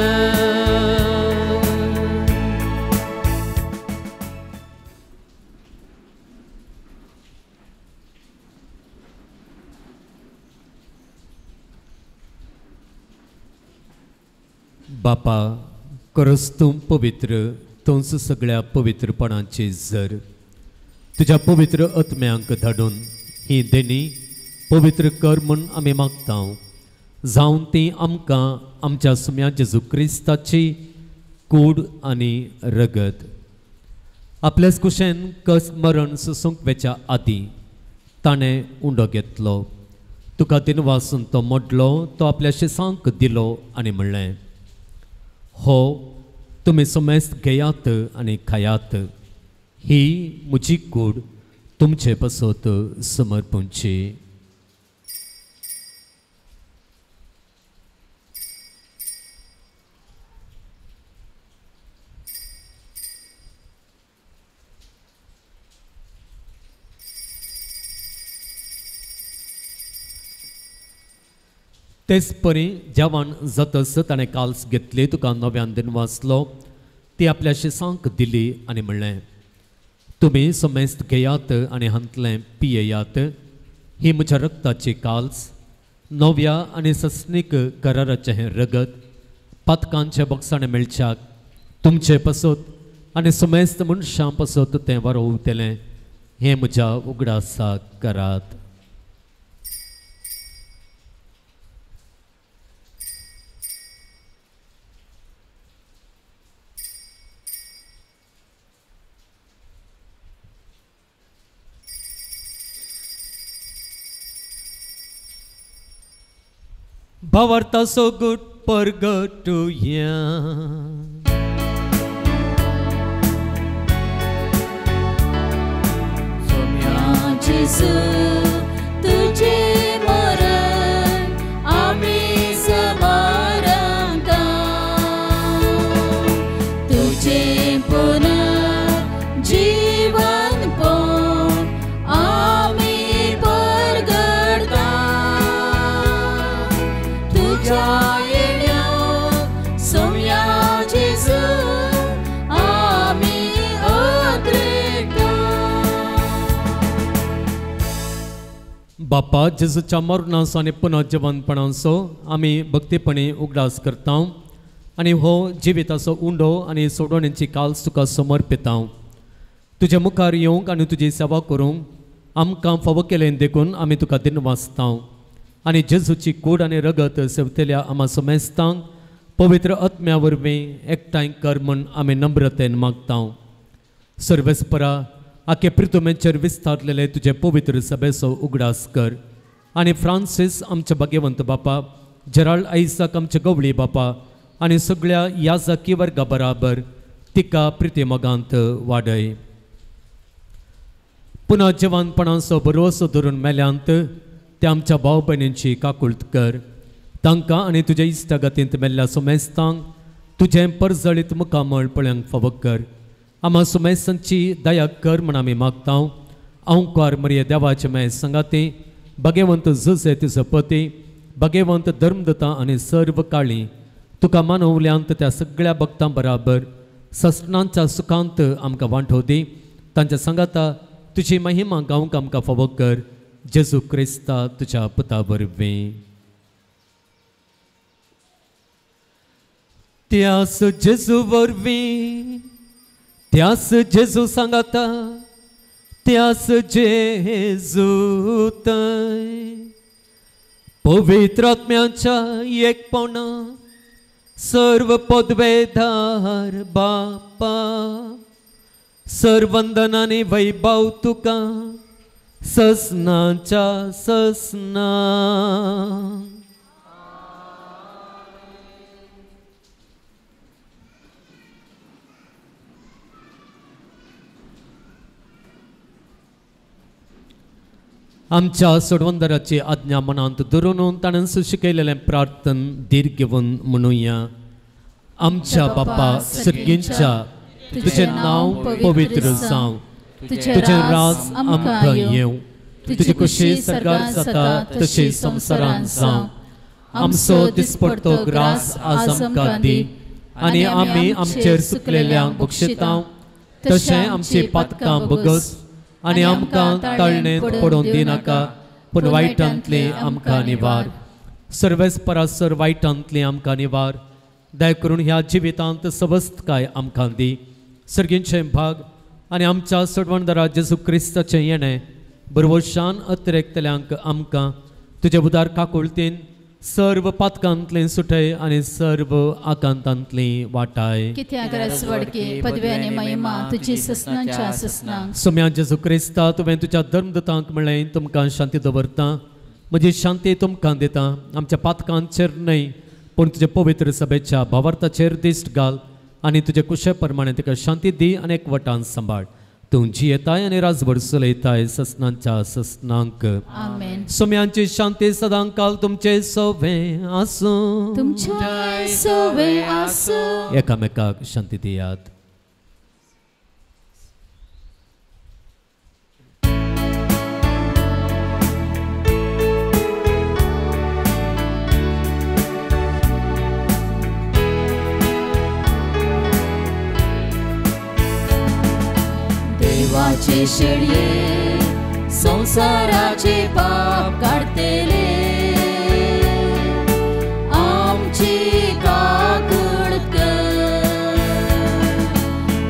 बापा, खरोच तूं पवित्र, तूंच सगळ्या पवित्रपणाची जर. तुज्या पवित्र आत्म्यांक धाडून ही देणी पवित्र कर म्हूण आमी मागता. जावन ती आमकां आमच्या सुम्या जेजू क्रिस्ताची कूड आनी रगत. आपल्याच कुशेन कस मरण सुसुंकवेच्या आदीं ताणें उंडो घेतलो. तुका दिनवासून तो मोडलो, तो आपल्या शिसांक दिलो आनी म्हणलें, हो तुमी समेस्त घेयात आनी खायात. ही म्हजी कूड तुमचे पासत समर्पूंची. तेच परी जेवण जातस ताणें काल्स घेतली, तुका नव्यान दिनवासलो, ती आपल्या शिसांक दिली आनी म्हणलें, तुमी समेस्त घेयात आनी हांतलें पियेयात. ही म्हज्या रक्ताची काल्स, नव्या आनी सस्नीक कराराचें हें रगत, पातकांच्या बॉक्साणें मेळच्याक तुमचे पासत आनी समेस्त मनशां पासत तें वारोवतलें. हें म्हज्या उगडासाक करात. भावार्था सोगूट परगटुया. जेजू तुझे मरण आम्ही समारंगा तुझे पुन्हा जीवन पण आम्ही परगडता तुझ्या येण्याक सोम्या जेजू आम्ही अद्रेकता. बापा जेजूच्या मरणाचो आनी पुनर्जीवनपणाचो आमी भक्तीपणी उगडास करता आनी हो जिविताचो उंडो आनी सोडवण्याची काल तुका समर्पिता. तुजे मुखार येवंक आनी तुजी सेवा करूंक आमकां फावो केलें देखून आमी तुका दिनवासता आनी जेजूची कूड आनी रगत सेवतल्या आमा समेस्तांक पवित्र आत्म्या वरवीं एकठांय कर म्हूण आमी नम्रतेन मागता. सर्वेस्परा आखे पृथ्वीचेर विस्तारलेले तुजे पवित्र सभेचो उगडास कर आनी फ्रांसीस आमचे भाग्यवंत बापा, जेराल्ड आयसाक आमचे गवळी बापा आनी सगळ्या याजकी वर्गा बराबर तिका प्रितीमोगांत वाडय. पुनर्जीवनपणाचो भरवसो धरून मेल्यांत ते आमच्या भाव भयणींची काकुळट कर. तांकां आनी तुज्या इश्टागतींत मेल्ल्या सुमेस्तांक तुजें परजळीत मुखामळ पळोवंक फावो कर. आमा सुमेसांची दया कर म्हण आमी मागता. ओंकार मरिये देवाचे मे संगाती, भगवंत जुसे तिचो पती, भगवंत धर्मदता आनी सर्व काळी तुका मानवल्यांत त्या सगळ्या भक्तां बराबर ससणांच्या सुखांत आमकां वांटो दी. तांच्या संगाता तुजी महिमा गावंक आमकां फावो कर. जेजू क्रिस्ता तुज्या पुता वरवीं. त्यास जेजू वरवीं, त्यास जेजू सांगाता, त्यास जेजू थंय पवित्र आत्म्याच्या एकपणा सर्व पदवेधार बापा, सर्वंदनाने वैभव तुका ससनाच्या ससना. आमच्या सोडवंदराची आज्ञा मनांत धरून ताणें शिकयलेलें प्रार्थन दीर घेवन म्हणुया. आमच्या बापा सर्गींच्या, तुझें नांव पवित्र जावं, तुझें राज आमकां येवं, तुजी कुशी सर्गार जाता तशी संवसारांत जावं. आमचो दिसपडटो ग्रास आज आमकां दी आनी आमी आमचेर चुकलेल्यांक बक्षितांव, तशें आमची पातकां बगस आनी आमकां ताळणेंत पडोवन दिनाका, पूण वायटांतली आमकां निवार. सर्वेस्परासर वायटांतली आमकां निवार. दया करून ह्या जिवितांत सवस्तकाय आमकां दी. सर्गींचे भाग आनी आमच्या सोडवणदारा जेजू क्रिस्ताचें येणें बरवशान अतिरेकतल्यांक आमकां तुजे उदार काकुळतीन सर्व पातकांतली सुटय आनी सर्व आकांतांतली वाटाय. कित्याक रसवडके पदवी आनी महिमा तुजी ससनांच्या ससनांक. सोम्या जेजू क्रिस्ता, तुवें तुज्या धर्मदतांक म्हणलें तुमकां शांती दवरता, म्हजी शांती तुमकां दिता. आमच्या पातकांचेर न्हय पूण तुजे पवित्र सभेच्या भावार्थाचेर दिश्ट घाल आनी तुजे कुशे प्रमाणे तिका शांती दी आनी एकवटान सांबाळ. तूं जियेताय आनी राजभर चलयताय ससनांच्या ससनांक. आमेन. सोम्यांची शांती सदां काल तुमचे सोवे आसूं, तुमचे सोवे आसूं. एकामेकाक शांती दियात. देवाचे शेळये संसाराचे पाप काढतेले, आमची काकुळट कर.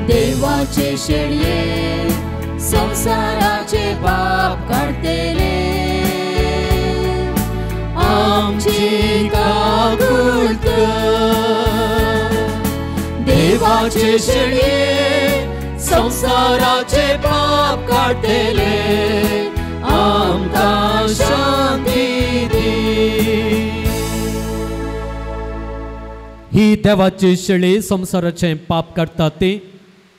देवाचे शेळये संसाराचे पाप काढतेले, आमची काकुळट कर. देवाचे शेळये संसाराचे पाप काढतेले, आमकां शांती दी. ही देवाची शेळी संसाराचे पाप काडटा ती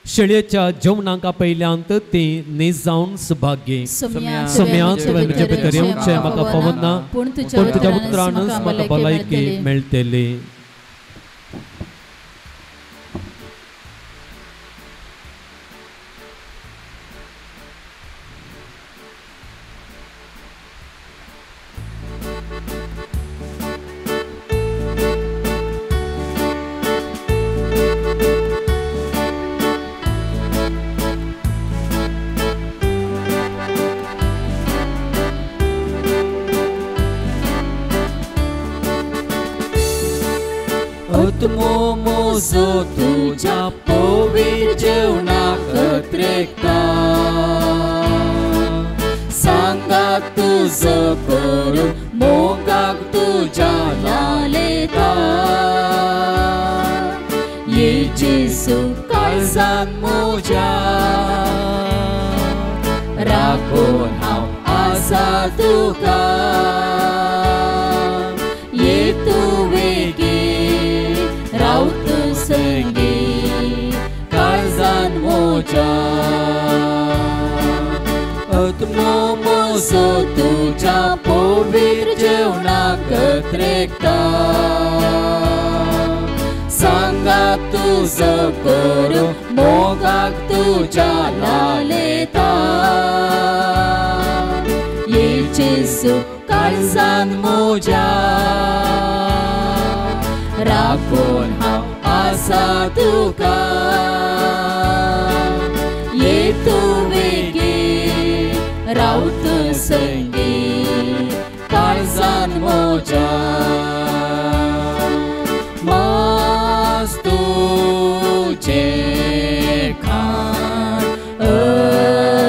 शेळयेच्या जेवणाक पयल्यांत ती नीज जावन सुभाग्य सोम्या तुवें म्हजे भितर येवचें म्हाका फवना पूण तुज्या उतरानच म्हाका भलायकी मेळटली. आत्मो मोजो तुझ्या पवित्र जेवणाक त्रेकता सांगात तुझो करून मोगाक तुझ्या लालेता ये जेसू काळजान मोज्या राखून हांव आसा तुका ये तुवें रावत संगी काळजान मोज्या आत्मो मोजो तुझ्या पवित्र जेवणाक त्रेकता सांगात तुझो करू मोगाक तुझ्या लालेता ये जेसू काळजान मोज्या राखून हांव आसा तुका ये तुवें रावत संगी काळजान मोज्या मास तुजें खाण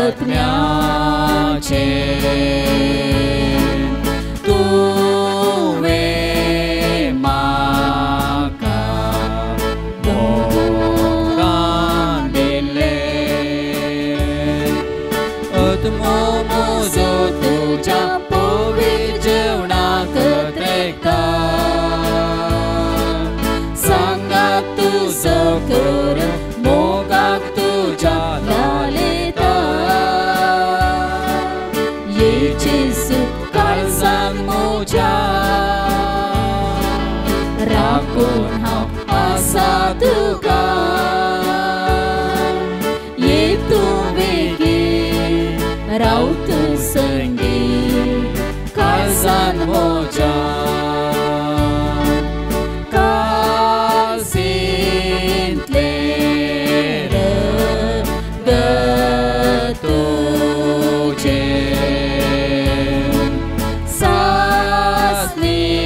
आत्म्याचें राखून हांव आसा तुका ये तुवें रावत संगी काळजान मोज्या काळजींतले रगत तुजें सासणेची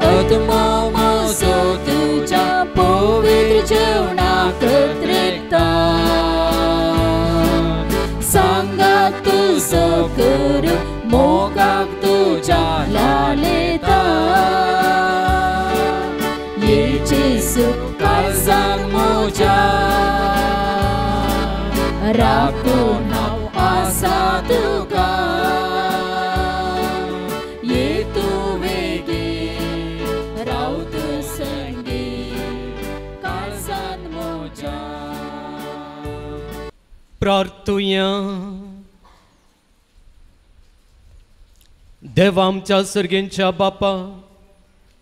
आत्मो मोजो तुझ्या पवित्र जेवणाक त्रेकता सांगात तुझो करू मोगाक तुझ्या लालेता ये जेसू काळजान मोज्या राखून हांव आसा तुका ये तुवें रावत संगी काळजान मोज्या. प्रार्थुया. देवा आमच्या सर्गेंच्या बापा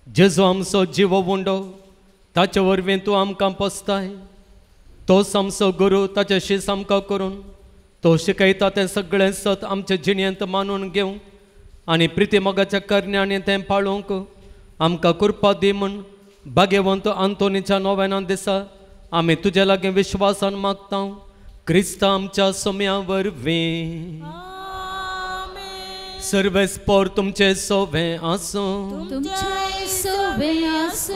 जेजू आमचो जिवो उंडो ताचे वरवीं तूं आमकां पोसताय तोच आमचो गुरू ताचे शीस आमकां करून तो शिकयता तें सगळें सत आमचे जिणेंत मानून घेवंक आनी प्रिती मोगाच्या करण्यांनी तें पाळूंक आमकां कृपा दी म्हूण भाग्यवंत आंतोनीच्या नोवेना दिसा आमी तुजे लागीं विश्वासान मागता क्रिस्ता आमच्या सोम्या वरवीं. सर्वेस्पोर तुमचे सोवें आसूं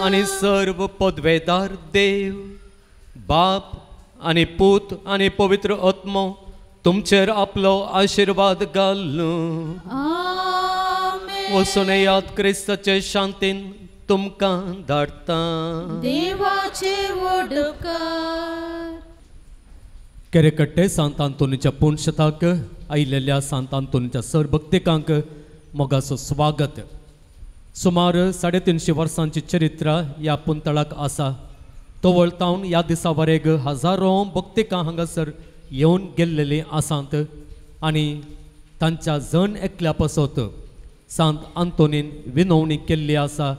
आनी सर्व पदवेदार देव बाप आनी पूत आनी पवित्र आत्मो तुमचेर आपलो आशीर्वाद घालूं. वचून याद क्रिस्ताचे शांतीन तुमकां धाडटा. देवाचे वडकार केरेकट्टे सांत आंतोनीच्या पुणशताक आयिल्ल्या सांत आंतोनीच्या सर भक्तिकांक मोगाचो स्वागत. सुमार 350 वर्सांची चरित्र ह्या पुंतळाक आसा. तोवळतावन ह्या दिसा वरेग हजारो भक्तिकां हांगासर येवन गेल्लेलीं आसात आनी तांच्या जण एकल्या पासत सांत आंतोनीन विनवणी केल्ली आसा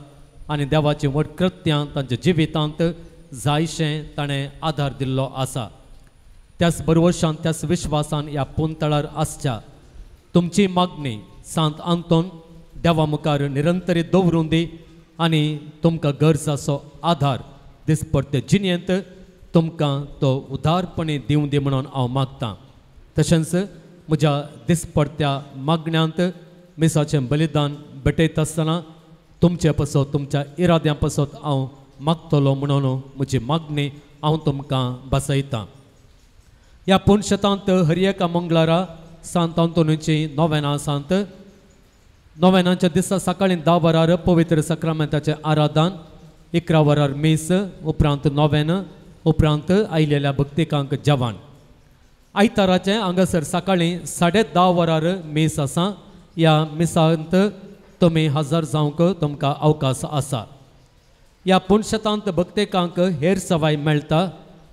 आनी देवाची व्हड कृत्यां तांच्या जिवितांत जायशें ताणें आधार दिल्लो आसा. त्याच बरोवशान त्याच विश्वासान ह्या पुंतळार आसच्या. तुमची मागणी सांत आंतोन देवा मुखार निरंतरीत दवरूं दी आनी तुमकां गरजाचो आधार दिसपट्टे जिणेंत तुमकां तो उदारपणी दिवं दी म्हणून हांव मागतां. तशेंच म्हज्या दिसपट्ट्या मागण्यांत मिसाचें बलिदान भेटयत आसतना तुमचे पासत तुमच्या इराद्यां पासत हांव मागतलो म्हणून म्हजी मागणी हांव तुमकां बसयतां. ह्या पुणशतांत हर एका मंगळारा सांत आंतोनीची नोवेनां आसात. नोवेनांच्या दिसा सकाळीं 10 वरार पवित्र सक्रामेंताचें आराधन, 11 वरार मीस, उपरांत नोवेन, उपरांत आयिल्ल्या भक्तिकांक जेवण. आयताराचें हांगासर सकाळीं 10:30 वरार मीस आसा. ह्या मिसांत तुमी हजर जावंक तुमकां अवकाश आसा. ह्या पुणशतांत भक्तिकांक हेर सवाय मेळटा.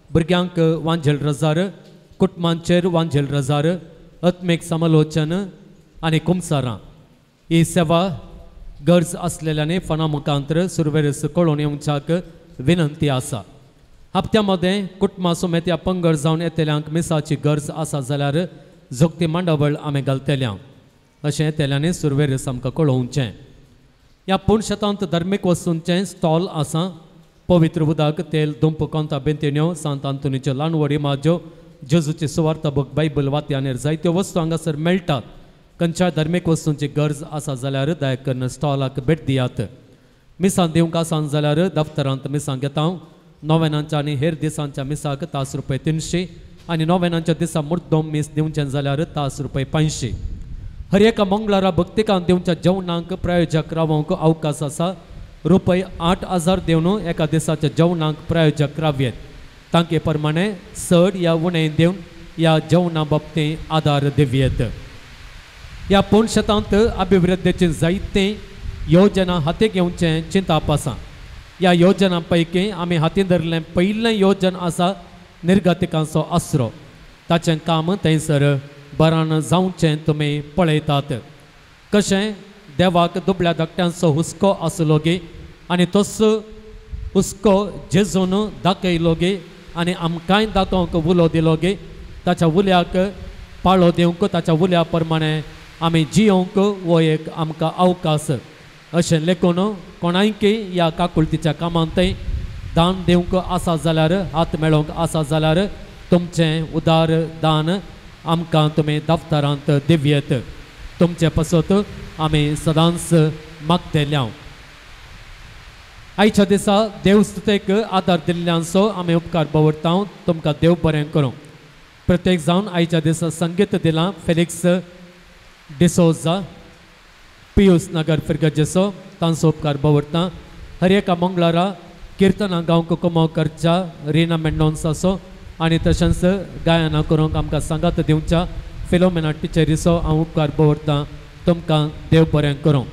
भुरग्यांक वांजेल रजार, कुटुंबांचेर वांजेल रजार, आत्मीक समालोचन आनी कुमसारां ही सेवा गरज असलेल्यांनी फोना मुखांतर सुरवेरेस कळोवन येवच्याक विनंती आसा. हप्त्या मदें कुटुंबा समेत ह्या पंगड जावन येतेल्यांक मिसाची गरज आसा जाल्यार जोगती मांडावळ आमी घालतल्यांक अशें येतेल्यांनी सुरवेरेस आमकां कळोवचें. ह्या पुणशतांत धार्मीक वस्तूंचें स्टॉल आसा. पवित्र उदक, तेल, दुंप, कोंता, बेंतिण्यो, सांत आंतोनीच्यो ल्हान माज्यो, जेजूची सुवार्ता बूक, बायबल, वाती आनी जायत्यो वस्तू हांगासर मेळटात. खंयच्याय धार्मीक वस्तूंची गरज आसा जाल्यार दया करून स्टॉलाक भेट दियात. मिसां दिवंक आसान जाल्यार दफ्तरांत मिसां घेता. नोवेनांच्या आनी हेर दिसांच्या मिसाक तास रुपये 300 आनी नोवेनांच्या दिसा मुर्दोम मीस दिवचें जाल्यार तास रुपये 500. हर एका मंगळारा भक्तिकांक दिवच्या जेवणाक प्रायोजक रावंक अवकाश आसा. रुपये 8,000 दिवन एका दिसाच्या जेवणाक प्रायोजक रावयेत. तांके प्रमाणे चड या उणें दिवन ह्या जेवणा बाबतींत आदार दिवयेत. ह्या पुणशतांत अभिवृद्धीची जायते योजना हाती घेवचें चिंताप आसा. ह्या योजना पैकी आमी हाती धरलें पयलें योजन आसा निर्गतिकांचो आसरो. ताचें काम थंयसर बरान जावचें तुमी पळयतात. कशें देवाक दुबळ्या धाकट्यांचो हुस्को आसलो गे आनी तसो हुस्को जेजून दाखयलो गे आनी आमकांय दाखोवंक उलो दिलो गे. ताच्या उल्याक पाळो दिवंक ताच्या उल्या प्रमाणे आमी जियोंक हो एक आमकां अवकाश. अशें लेखून कोणायकी ह्या काकुळतीच्या कामांतय दान दिवंक आसा जाल्यार, हात मेळोवंक आसा जाल्यार तुमचें उदार दान आमकां तुमी दफ्तरांत दिवयेत. तुमचे पासत आमी सदांच मागतेल्या. आयच्या दिसा देवस्तुतेक आदार दिल्ल्यांचो आमी उपकार दवरता. तुमकां देव बरें करूं. प्रत्येक जावन आयच्या दिसा संगीत दिलां. फेलिक्स डिसोजा, पियूस नगर फिरगजेचो तांचो उपकार दवरता. हर एका मंगळारा किर्तनां गावंक कमो करच्या रिना मेंडोन्साचो आनी तशेंच गायनां करूंक आमकां सांगात दिवच्या फिलोमेना टिचरीचो हांव उपकार दवरतां. तुमकां देव बरें करूं.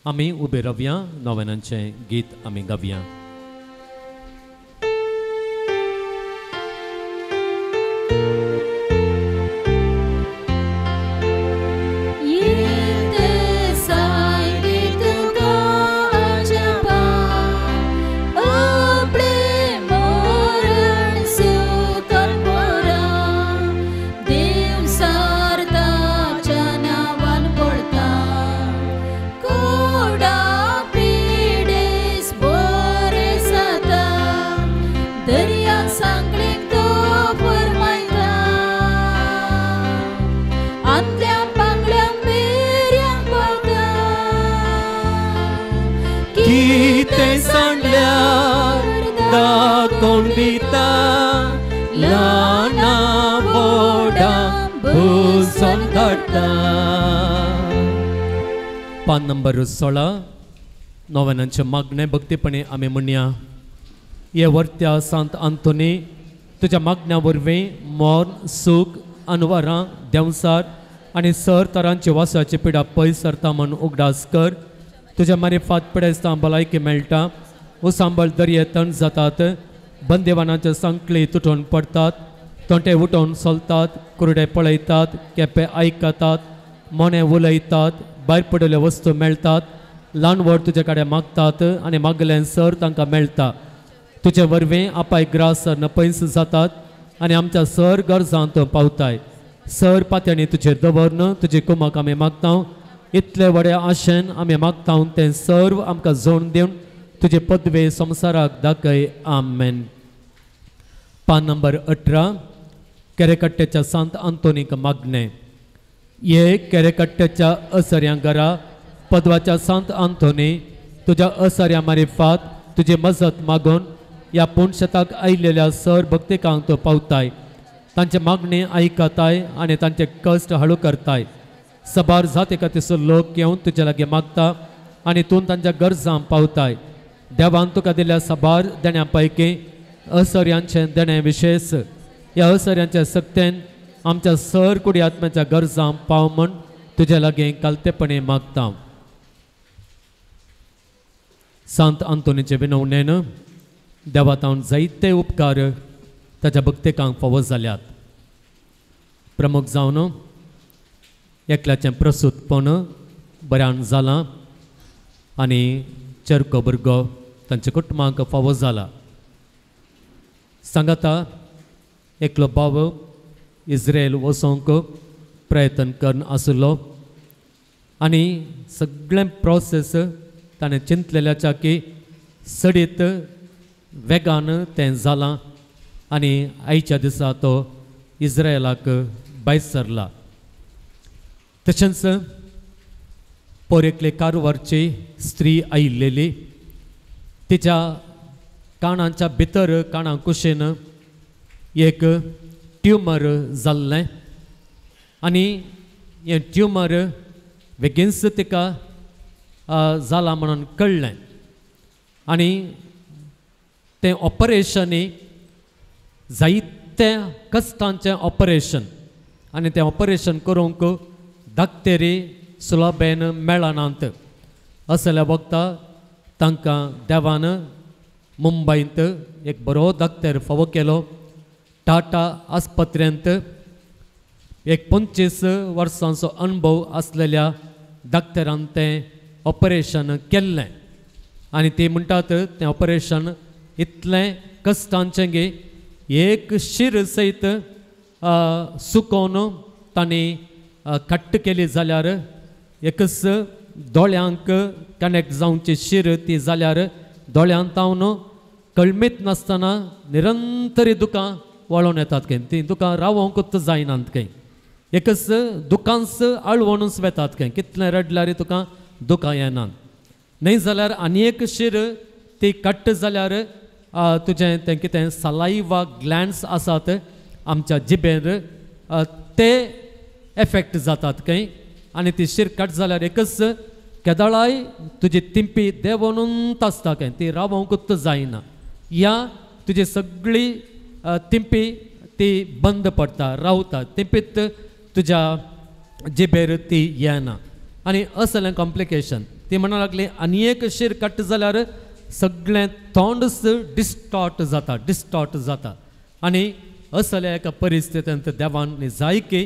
आमी उबे रावया. नोवेनांचें गीत आमी गावया. दाखोवन दिता ल्हाना व्हडा भुसोन काडटा. पान नंबर 16 नोवेनांचे मागणे भक्तीपणे आमी म्हणया. हे वर्त्या सांत आंतोनी तुज्या मागण्या वरवीं मोर सूख अनवरां देंवसार आनी सर तरांची वासाची पिडा पयस सरता म्हूण उगडास कर. तुज्या मारिफात पिडेस्तां भलायकी मेळटा. उसांबळ दर्ये थंड जातात. बंदिवानाचे संकळी तुटून पडतात. तोंटे उठोवन चलतात. कुरडे पळयतात. केपे आयकतात. मोने उलयतात. भायर पडिल्ल्यो वस्तू मेळटात. ल्हान व्हड तुजे कडेन मागतात आनी मागलें सर तांकां मेळटा. तुजे वरवीं आपाय ग्रास न पयस जातात आनी आमच्या सर गरजांत पावताय. सर पात्यांनी तुजेर दवरन तुजी कुमक आमी मागता. इतले व्हडे आशेन आमी मागता तें सर्व आमकां जोड दिवन तुजे पदवे संवसाराक दाखय. आमेन. पान नंबर 18 केरेकट्टेच्या सांत आंतोनीक मागणे. ये केरेकट्टेच्या असर्या घरा पदवाच्या सांत आंतोनी तुज्या असर्या मारिफात तुजी मजत मागून ह्या पुणशेताक आयिल्ल्या सर भक्तिकांक तो पावताय. तांचे मागणी आयकताय आनी तांचे कश्ट हळू करताय. सबार जाती खातीर लोक येवन तुजे लागीं मागता आनी तूं तांच्या गरजां पावताय. देवान तुका दिल्ल्या सबार देण्या पैकी असर्यांचे देणे विशेष. ह्या असर्यांच्या सक्तेन आमच्या सर कुडी आत्म्याच्या गरजां पाव म्हूण तुजे लागीं कालतेपणी मागता. सांत आंतोनीचे विनवणेन देवातावन जायते उपकार ताच्या भक्तिकांक फावो जाल्यात. प्रमुख जावन एकल्याचें प्रसूतपण बऱ्यान जालां आनी चरको भुरगो तांच्या कुटुंबाक फावो जाला. सांगाता एकलो भाव इस्रायल वचोंक प्रयत्न करन आसलो आनी सगळें प्रोसेस ताणें चिंतलेल्याच्या की सडीत वेगान तें जालां आनी आयच्या दिसा तो इस्रायलाक भायर सरला. तशेंच पोरेकले कारवारची स्त्री आयिल्लेली. तिच्या कानांच्या भितर काना कुशीन एक ट्युमर जाल्लें आनी हें ट्युमर बेगीनच तिका जाला म्हणून कळ्ळें आनी तें ऑपरेशनी जायते कश्टांचें ऑपरेशन आनी तें ऑपरेशन करूंक धाकटेरी सुलभेन मेळनात. असल्या वखदां तांकां देवान मुंबईंत एक बरो धाकटेर फावो केलो. टाटा आस्पत्रेंत एक 25 वर्सांचो अनुभव आसलेल्या धाकटेरान तें ऑपरेशन केल्लें आनी ती म्हणटात तें ऑपरेशन इतलें कश्टांचें गे. एक शीर सयत सुकोवन तांणी कट्ट केली जाल्यार एकच दोळ्यांक कनेक्ट जावची शीर ती जाल्यार दोळ्यांत तावन कळमीत नासतना निरंतरी दुकां वळोवन येतात खंय. ती दुकां रावोंकूच जायनात खंय. एकच दुकांच आळवणूच वेतात खंय. कितलें रडल्यार तुका दुकां येनात. न्हय जाल्यार आनी एक शीर ती कट्ट जाल्यार तुजें तें कितें सलायवा ग्लँड्स आसात आमच्या जिबेर ते एफेक्ट जातात खंय आनी ती शीर कट जाल्यार एकच केदळाय तुजी तिंपी देंवनूच आसता खंय. ती रावोंकूच जायना. या तुजी सगळी तिंपी ती बंद पडटा रावता. तिंपीत तुज्या जिबेर ती येना आनी असलें कॉम्प्लिकेशन. ती म्हणूंक लागली आनी एक शीर कट जाल्यार सगळें तोंडच डिस्टॉर्ट जाता आनी असल्या एका परिस्थितींत देवान जाय की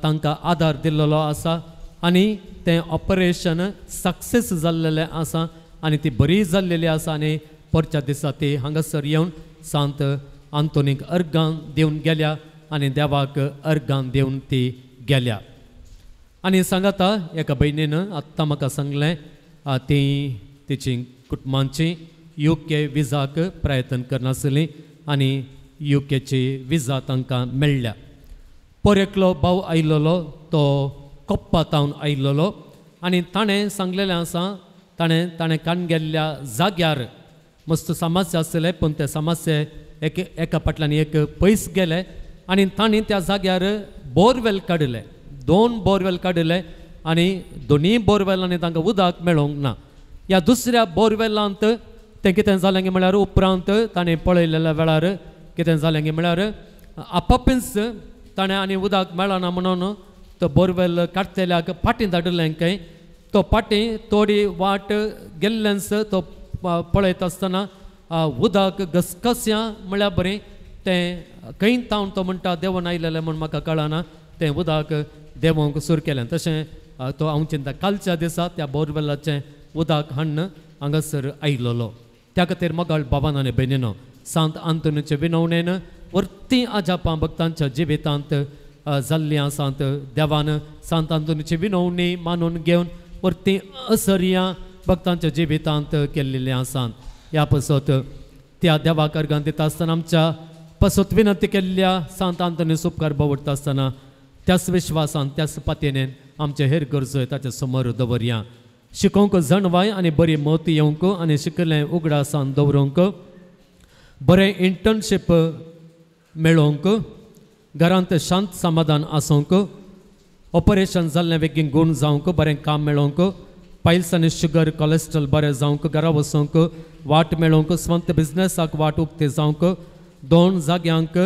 तांकां आदार दिल्लो आसा आनी तें ऑपरेशन सक्सेस जाल्लेलें आसा आनी ती बरी जाल्लेली आसा आनी परच्या दिसा ती हांगासर येवन सांत आंतोनीक अर्गां दिवन गेल्या आनी देवाक अर्गां दिवन ती गेल्या. आनी सांगाता एका भयणीन आत्तां म्हाका सांगलें ती तिची कुटुंबांची UK विजाक प्रयत्न करनासली आनी UKची विजा तांकां मेळ्ळ्या. पोरेकलो भाव आयिल्लो तो कोप्पा तावन आयिल्लो आनी ताणें सांगलेलें आसा ताणें काण गेल्ल्या जाग्यार मस्त समस्या आसले पूण ते समस्या एका फाटल्यान एक पयस गेले आनी तांणी त्या जाग्यार बोरवेल काडले. 2 बोरवेल काडले आनी दोनी बोरवेलांनी तांकां उदक मेळोंक ना. ह्या दुसऱ्या बोरवेलांत तें कितें जालें म्हळ्यार उपरांत ताणें पळयलेल्या वेळार कितें जालें गे म्हळ्यार आपापीच ताणें आनी उदक मेळना म्हणून तो बोरवेल काडटल्याक फाटीं धाडलें काय तो फाटीं थोडी वाट गेल्लेंच तो पळयत आसतना उदक घसघस्या म्हळ्यार बरें तें खंय तावन तो म्हणटा देवून आयलेलें म्हूण म्हाका कळना तें उदक देवोंक सुरू केलें तशें तो हांव चिंता कालच्या दिसा त्या बोरवेलाचें उदक हाडून हांगासर आयलोलो त्या खातीर मोगाळ बाबान आनी भयणीनो सांत आंतोनीचे विनवणेन वर्ती आजापां भक्तांच्या जिवितांत जाल्लीं आसात देवान सांत आंतोनीची विनवणी मानून घेवन वर्ती असर्या भक्तांच्या जिवितांत केल्लेलीं आसात ह्या पसत त्या देवाक अर्गां दिता आसतना आमच्या पसत विनंती केल्ल्या सांत आंतोनीस उपकार भोगवता आसतना त्याच विश्वासान त्याच पातयेन आमचे हेर गरजो ताच्या समोर दवरया शिकोवंक जणवाय आनी बरी मत येवंक आनी शिकलें उगडासान दवरूंक बरें इंटर्नशीप मेळोवंक घरांत शांत समाधान आसूंक ऑपरेशन जाल्लें बेगीन गूण जावंक बरें काम मेळोवंक पायल्स आनी शुगर कोलेस्ट्रॉल बरें जावंक घरा वचूंक वाट मेळोवंक स्वंत बिझनेसाक वाट उक्ती जावंक 2 जाग्यांक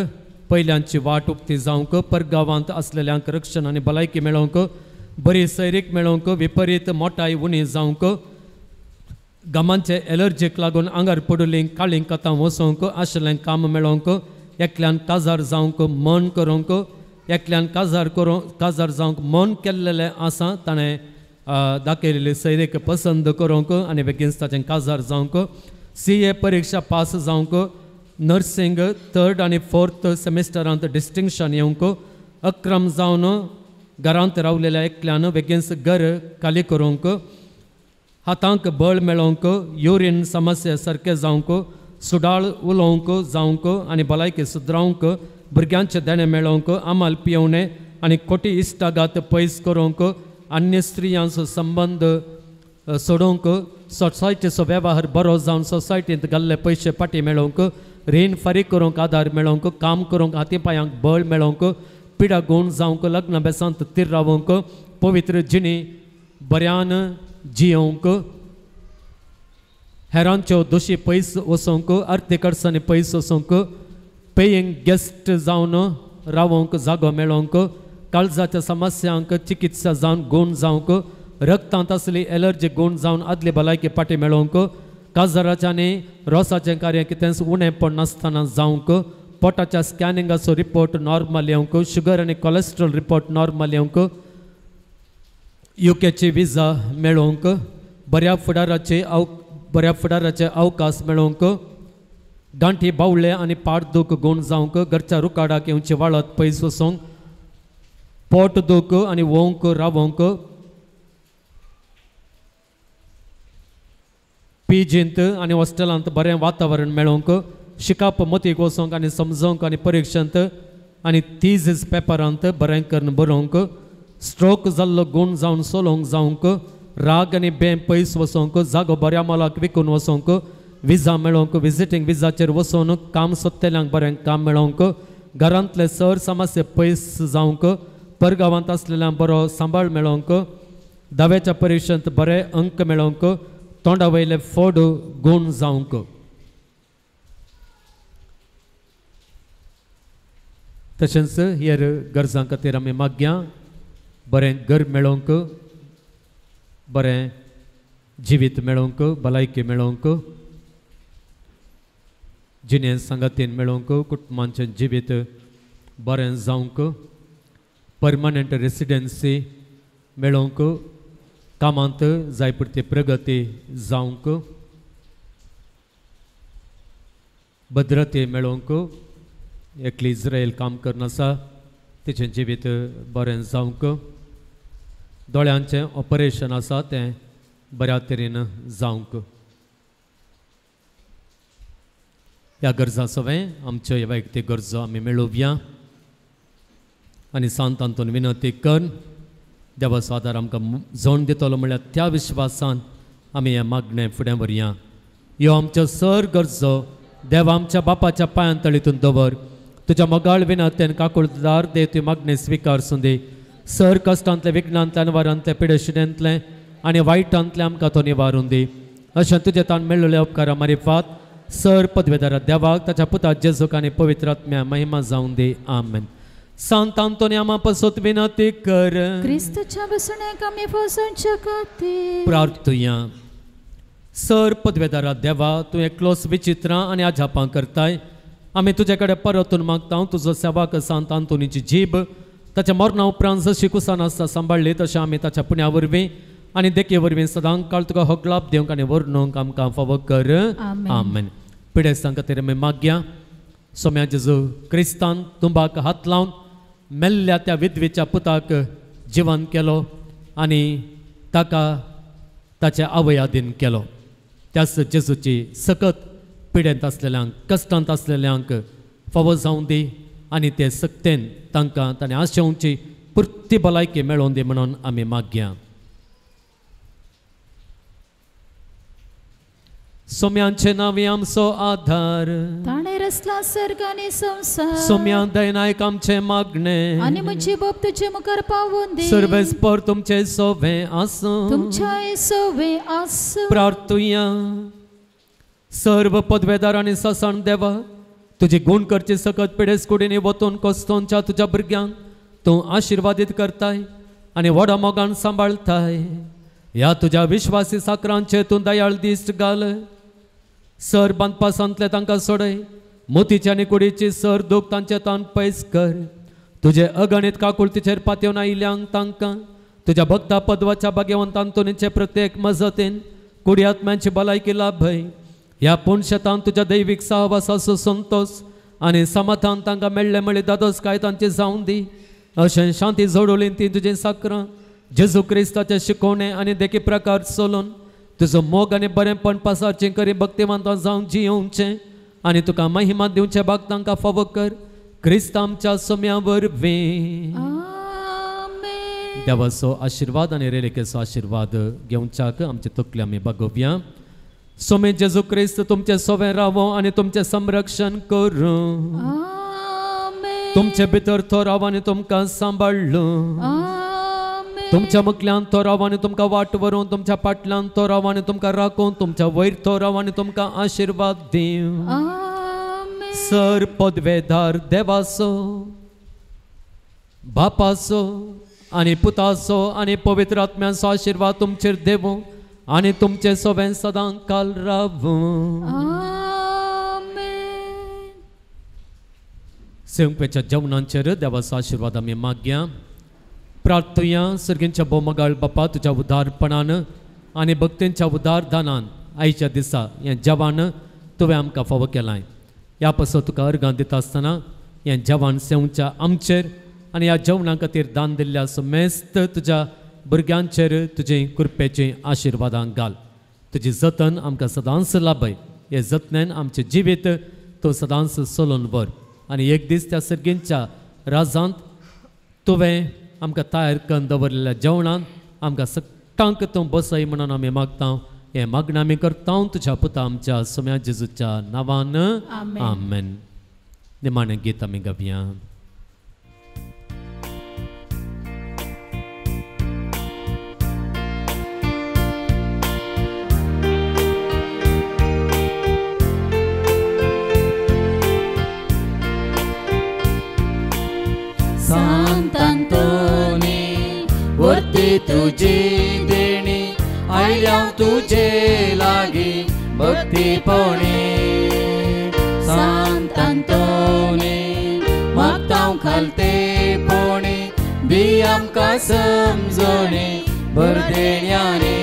पयल्यांची वाट उक्ती जावंक परगांवांत आसलेल्यांक रक्षण आनी भलायकी मेळोवंक बरी सैरीक मेळोवंक विपरीत मोटाय उणी जावंक गमांचे एलर्जीक लागून आंगार पडुलीं काळीं कथां वचोवंक आशिल्लें काम मेळोवंक एकल्यान काजार जावंक मन करूंक एकल्यान काजार जावंक मन केल्लेलें आसा ताणें दाखयलेली सैरीक पसंद करूंक आनी बेगीन ताचें काजार जावंक CA परीक्षा पास जावंक नर्सिंग 3rd आनी 4th सेमिस्टरांत डिस्टिंक्शन येवंक अक्रम जावन घरांत रावलेल्या एकल्यान बेगीनच घर खाली करूंक हातांक बळ मेळोवंक युरीन समस्या सारकें जावंक सुडाळ उलोवंक जावंक आनी भलायकी सुदरावंक भुरग्यांचे देणे मेळोवंक आमाल पियेवणें आनी खोटी इश्टागात पयस करूंक अन्य स्त्रियांचो संबंद सोडूंक सोसायटीचो वेव्हार बरो जावन सोसायटींत घाल्ले पयशे फाटीं मेळोवंक रीण फारीक करूंक आदार मेळोवंक काम करूंक हाती पांयांक बळ मेळोवंक पिडा गूण जावंक लग्न बेसांत तीर रावंक पवित्र जिणी बऱ्यान जियोवंक हेरांच्यो दोशी पयस वचोवंक आर्थीक अडचणी पयस वचोवंक पेयींग गेस्ट जावन रावंक जागो मेळोवंक काळजाच्या समस्यांक चिकित्सा जावन गूण जावंक रक्तांत असली एलर्जी गूण जावन आदली भलायकी फाटीं मेळोवंक काजराचें आनी रोसाचें कार्य कितेंच उणेंपण नासतना जावंक पोटाच्या स्कॅनिंगाचो रिपोर्ट नॉर्मल येवंक शुगर आनी कोलेस्ट्रॉल रिपोर्ट नॉर्मल येवंक UKची विजा मेळोवंक बऱ्या फुडाराचे अवकाश मेळोवंक गांठी बावळे आनी पाठदूख गूण जावंक घरच्या रुकाडाक येवची वाळत पयस वचोवंक पोट दूख आनी वोवंक रावंक पीजींत आनी हॉस्टेलांत बरें वातावरण मेळोवंक शिकाप मतीक वचोवंक आनी समजोवंक आनी परिक्षांत आनी थीसीस पेपरांत बरें करून बरोवंक स्ट्रोक जाल्लो गूण जावन सोलोवंक जावंक राग आनी बें पयस वचोवंक जागो बऱ्या मोलाक विकून वचोवंक विजा मेळोवंक विजिटींग विजाचेर वचून काम सोदतेल्यांक बरें काम मेळोवंक घरांतले सर समस्या पयस जावंक परगांवांत आसलेल्यांक बरो सांबाळ मेळोवंक दाव्याच्या परिक्षेंत बरे अंक मेळोवंक तोंडा वयले फोड गूण जावंक तशेंच हेर गरजां खातीर आमी मागया बरें घर मेळोवंक बरें जिवीत मेळोवंक भलायकी मेळोवंक जिणे संगतीन मेळोवंक कुटुंबांचें जिवीत बरें जावंक परमनंट रेसिडेन्सी मेळोवंक कामांत जाय पुरती प्रगती जावंक भद्रते मेळोवंक एकली इस्रायल काम करन आसा तिचें जिवीत बरें जावंक दोळ्यांचें ऑपरेशन आसा तें बऱ्या तरेन जावंक ह्या गरजा सगळें आमच्यो ह्या वैयक्तीक गरजो आमी मेळोवया आनी सांत आंतोन विनंती कर देवाचो आदार आमकां जोड दितलो म्हळ्यार त्या विश्वासान आमी हें मागणें फुडें व्हरया ह्यो आमच्यो सर गरजो देवा आमच्या बापाच्या पांयां तळीतून दवर तुज्या मोगाळ विनंतेन काकुळदार देव ती मागणी स्विकारसूं दी सर कश्टांतले विघ्नांतल्यान वरांतले पिडेशिडेंतले आनी वायटांतले आमकां तो निवारून दी अशें तुजे ताण मेळिल्ल्या उपकारा मारिफात सर पदवेदारा देवाक ताच्या पुता जेजूक आनी पवित्र आत्म्या महिमा जावं दी आमेन. सांत आंतोनी आम्हा पसत विनंती कर. क्रिस्तच्या बसण्याक आमी फसोवचे खातीर प्रार्थुया. सर पदवेदारा देवा तूं एकलोच विचित्रां आनी आजापां करताय. आमी तुजे कडेन परतून मागता तुजो सेवाक सांत आंतोनीची जीब ताच्या मरणा उपरांत जशी कुसान आसता सांबाळ्ळी तशें आमी ताच्या पुण्या वरवीं आनी देखे वरवीं सदांच काळ तुका हो लाभ दिवंक आनी वर्णूंक आमकां फावो कर. आमेन. पिडेस्तां खातीर आमी मागया. सोम्या जेजू क्रिस्तान तुंबाक हात लावन मेल्ल्या त्या विधवेच्या पुताक जिवंत केलो आनी ताका ताच्या आवयादीन केलो. त्याच जेजूची सकत पिडेंत आसलेल्यांक कश्टांत आसलेल्यांक फावो जावं दी आनी ते सक्तेन तांकां ताणें आशेवची पुर्ती भलायकी मेळोवन दी म्हणून आमी मागया. सोम्यांचे नांवी आमचो आधार. ताणें रचला सर्ग आनी संवसार. सोम्या दयनायक आमचे मागणे आनी म्हजी बोब तुजे मुखार पावोवन दी. सर्वेस्पर तुमचे सोवे आसूं. तुमच्या येसोवे आसूं. प्रार्थुया. सर्व पदवेदार आनी ससाण देवा तुजी गुण करची सकत पिडेस कुडीनी वतून कोस्तोनच्या तुज्या भुरग्यांक तूं आशिर्वादीत करताय आनी व्हडा मोगान सांबाळताय. ह्या तुज्या विश्वासी साकरांचे तूं दयाळ दिश्ट घाल. सर बांदपा सांतले तांकां सोडय. मोतीची आनी कुडीची सर दूख तांचे तान पयस कर. तुजे अगणित काकुळतीचेर पातयेवन आयिल्यांक तांकां तुज्या भक्ता पदवाच्या भाग्यवंतान तुनीचे प्रत्येक मजतीन कुडी आत्म्यांची भलायकी लाभय. ह्या पुणशेतान तुज्या दैवीक सहवासाचो संतोष आनी समाधान तांकां मेळ्ळे म्हळी दादोस काय तांचे जावं दी. अशें शांती जोडोलीन ती तुजें साकरां जेजू क्रिस्ताचे शिकोवणे आनी देखी प्रकार चलोवन तुजो मोग आनी बरेंपण पासारचें करी भक्तिवंतां जावन जियोवचें आनी तुका महिमा दिवचे भाग तांकां फावो कर. क्रिस्त आमच्या सोम्या वरवीं. देवाचो आशिर्वाद आनी रेलिकेचो आशिर्वाद घेवच्याक आमचे तकले आमी बागोवया. सोमे जेजू क्रिस्त तुमचे सोवे रावो आनी तुमचे संरक्षण करूं. तुमचे भितर तो राव आनी तुमकां सांबाळलो. तुमच्या मुखल्यान तो राव आनी तुमकां वाट व्हरून तुमच्या फाटल्यान तो राव आनी तुमकां राखून तुमच्या वयर तो राव आनी तुमकां आशिर्वाद दिवं. सर पदवेदार देवाचो बापाचो आनी पुताचो आनी पवित्र आत्म्याचो आशिर्वाद तुमचेर देवूं आनी तुमचे सोबें सदां काल रावूं. सेवंपेच्या जेवणांचेर देवाचो आशिर्वाद आमी मागया. प्रार्थुया. सर्गींच्या बोमगाळ बापा तुज्या उदारपणान आनी भक्तींच्या उदारदानान आयच्या दिसा हें जेवण तुवें आमकां फावो केलां. ह्या पासो तुका अर्गां दिता आसतना हें जेवण सेवच्या आमचेर आनी ह्या जेवणा खातीर दान दिल्ल्या मेस्त तुज्या भुरग्यांचेर तुजे कृपेचे आशिर्वादां घाल. तुजी जतन आमकां सदांच लाभय. हे जतनेन आमचें जिवीत तूं सदांच चलोवन व्हर आनी एक दीस त्या सर्गींच्या राजांत तुवें आमकां तयार करून दवरलेल्या जेवणान आमकां सट्टांक तूं बसय म्हणून आमी मागता. हें मागणें आमी करता तुज्या पुता आमच्या सोम्या जेजूच्या नांवान. आमेन. निमाणें गीत आमी गावया. सांत आंतोनी वर्ती तुजी देणी आयल्या तुजे लागी भक्तीपणी. सांत आंतोनी मागतां खालते पोणी दी आमकां समजोणी भर देण्यानी.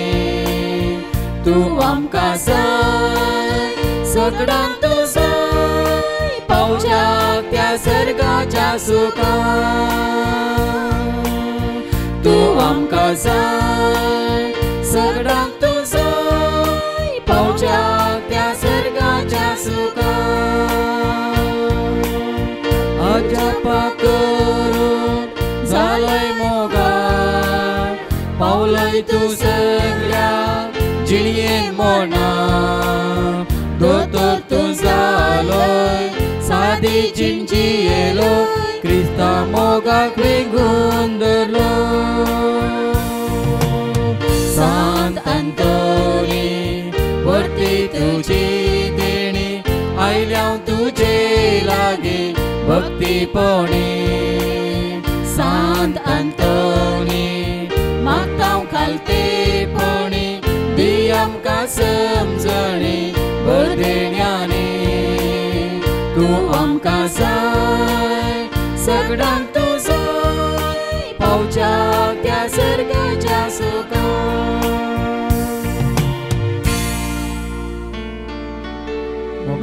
तूं आमकां सय सगळ्यांक तूं सय पावच्या त्या सर्गाच्या सुखां. तूं आमकां सय सगळ्यांक तूं सय पावच्या त्या सर्गाच्या सुखां. अजपा करून जालय मोगाळ पावलय तूं सगळ्या जिणयेन मोना. दोतोर तूं जालोय सादी जिणची येलो क्रिस्ता मोगाक विंगून धरलो. सांत आंतोनी वर्ती तुजी देणी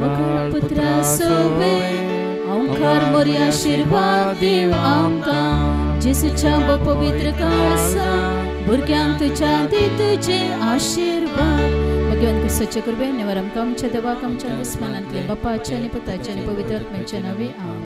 मगर पुत्रा सोबे ओंकार मोरी आशीर्वाद देव आमकां जेसूच्या पवित्र काळसा भुरग्यांक तुज्या दी तुजे आशीर्वाद भगवान कृष्णाचे कृपेन निवार आमकां आमच्या देवाक आमच्या दुस्मनांतले बापाचे आनी पुताचे आनी पवित्र आत्म्याचे नांवे आमेन.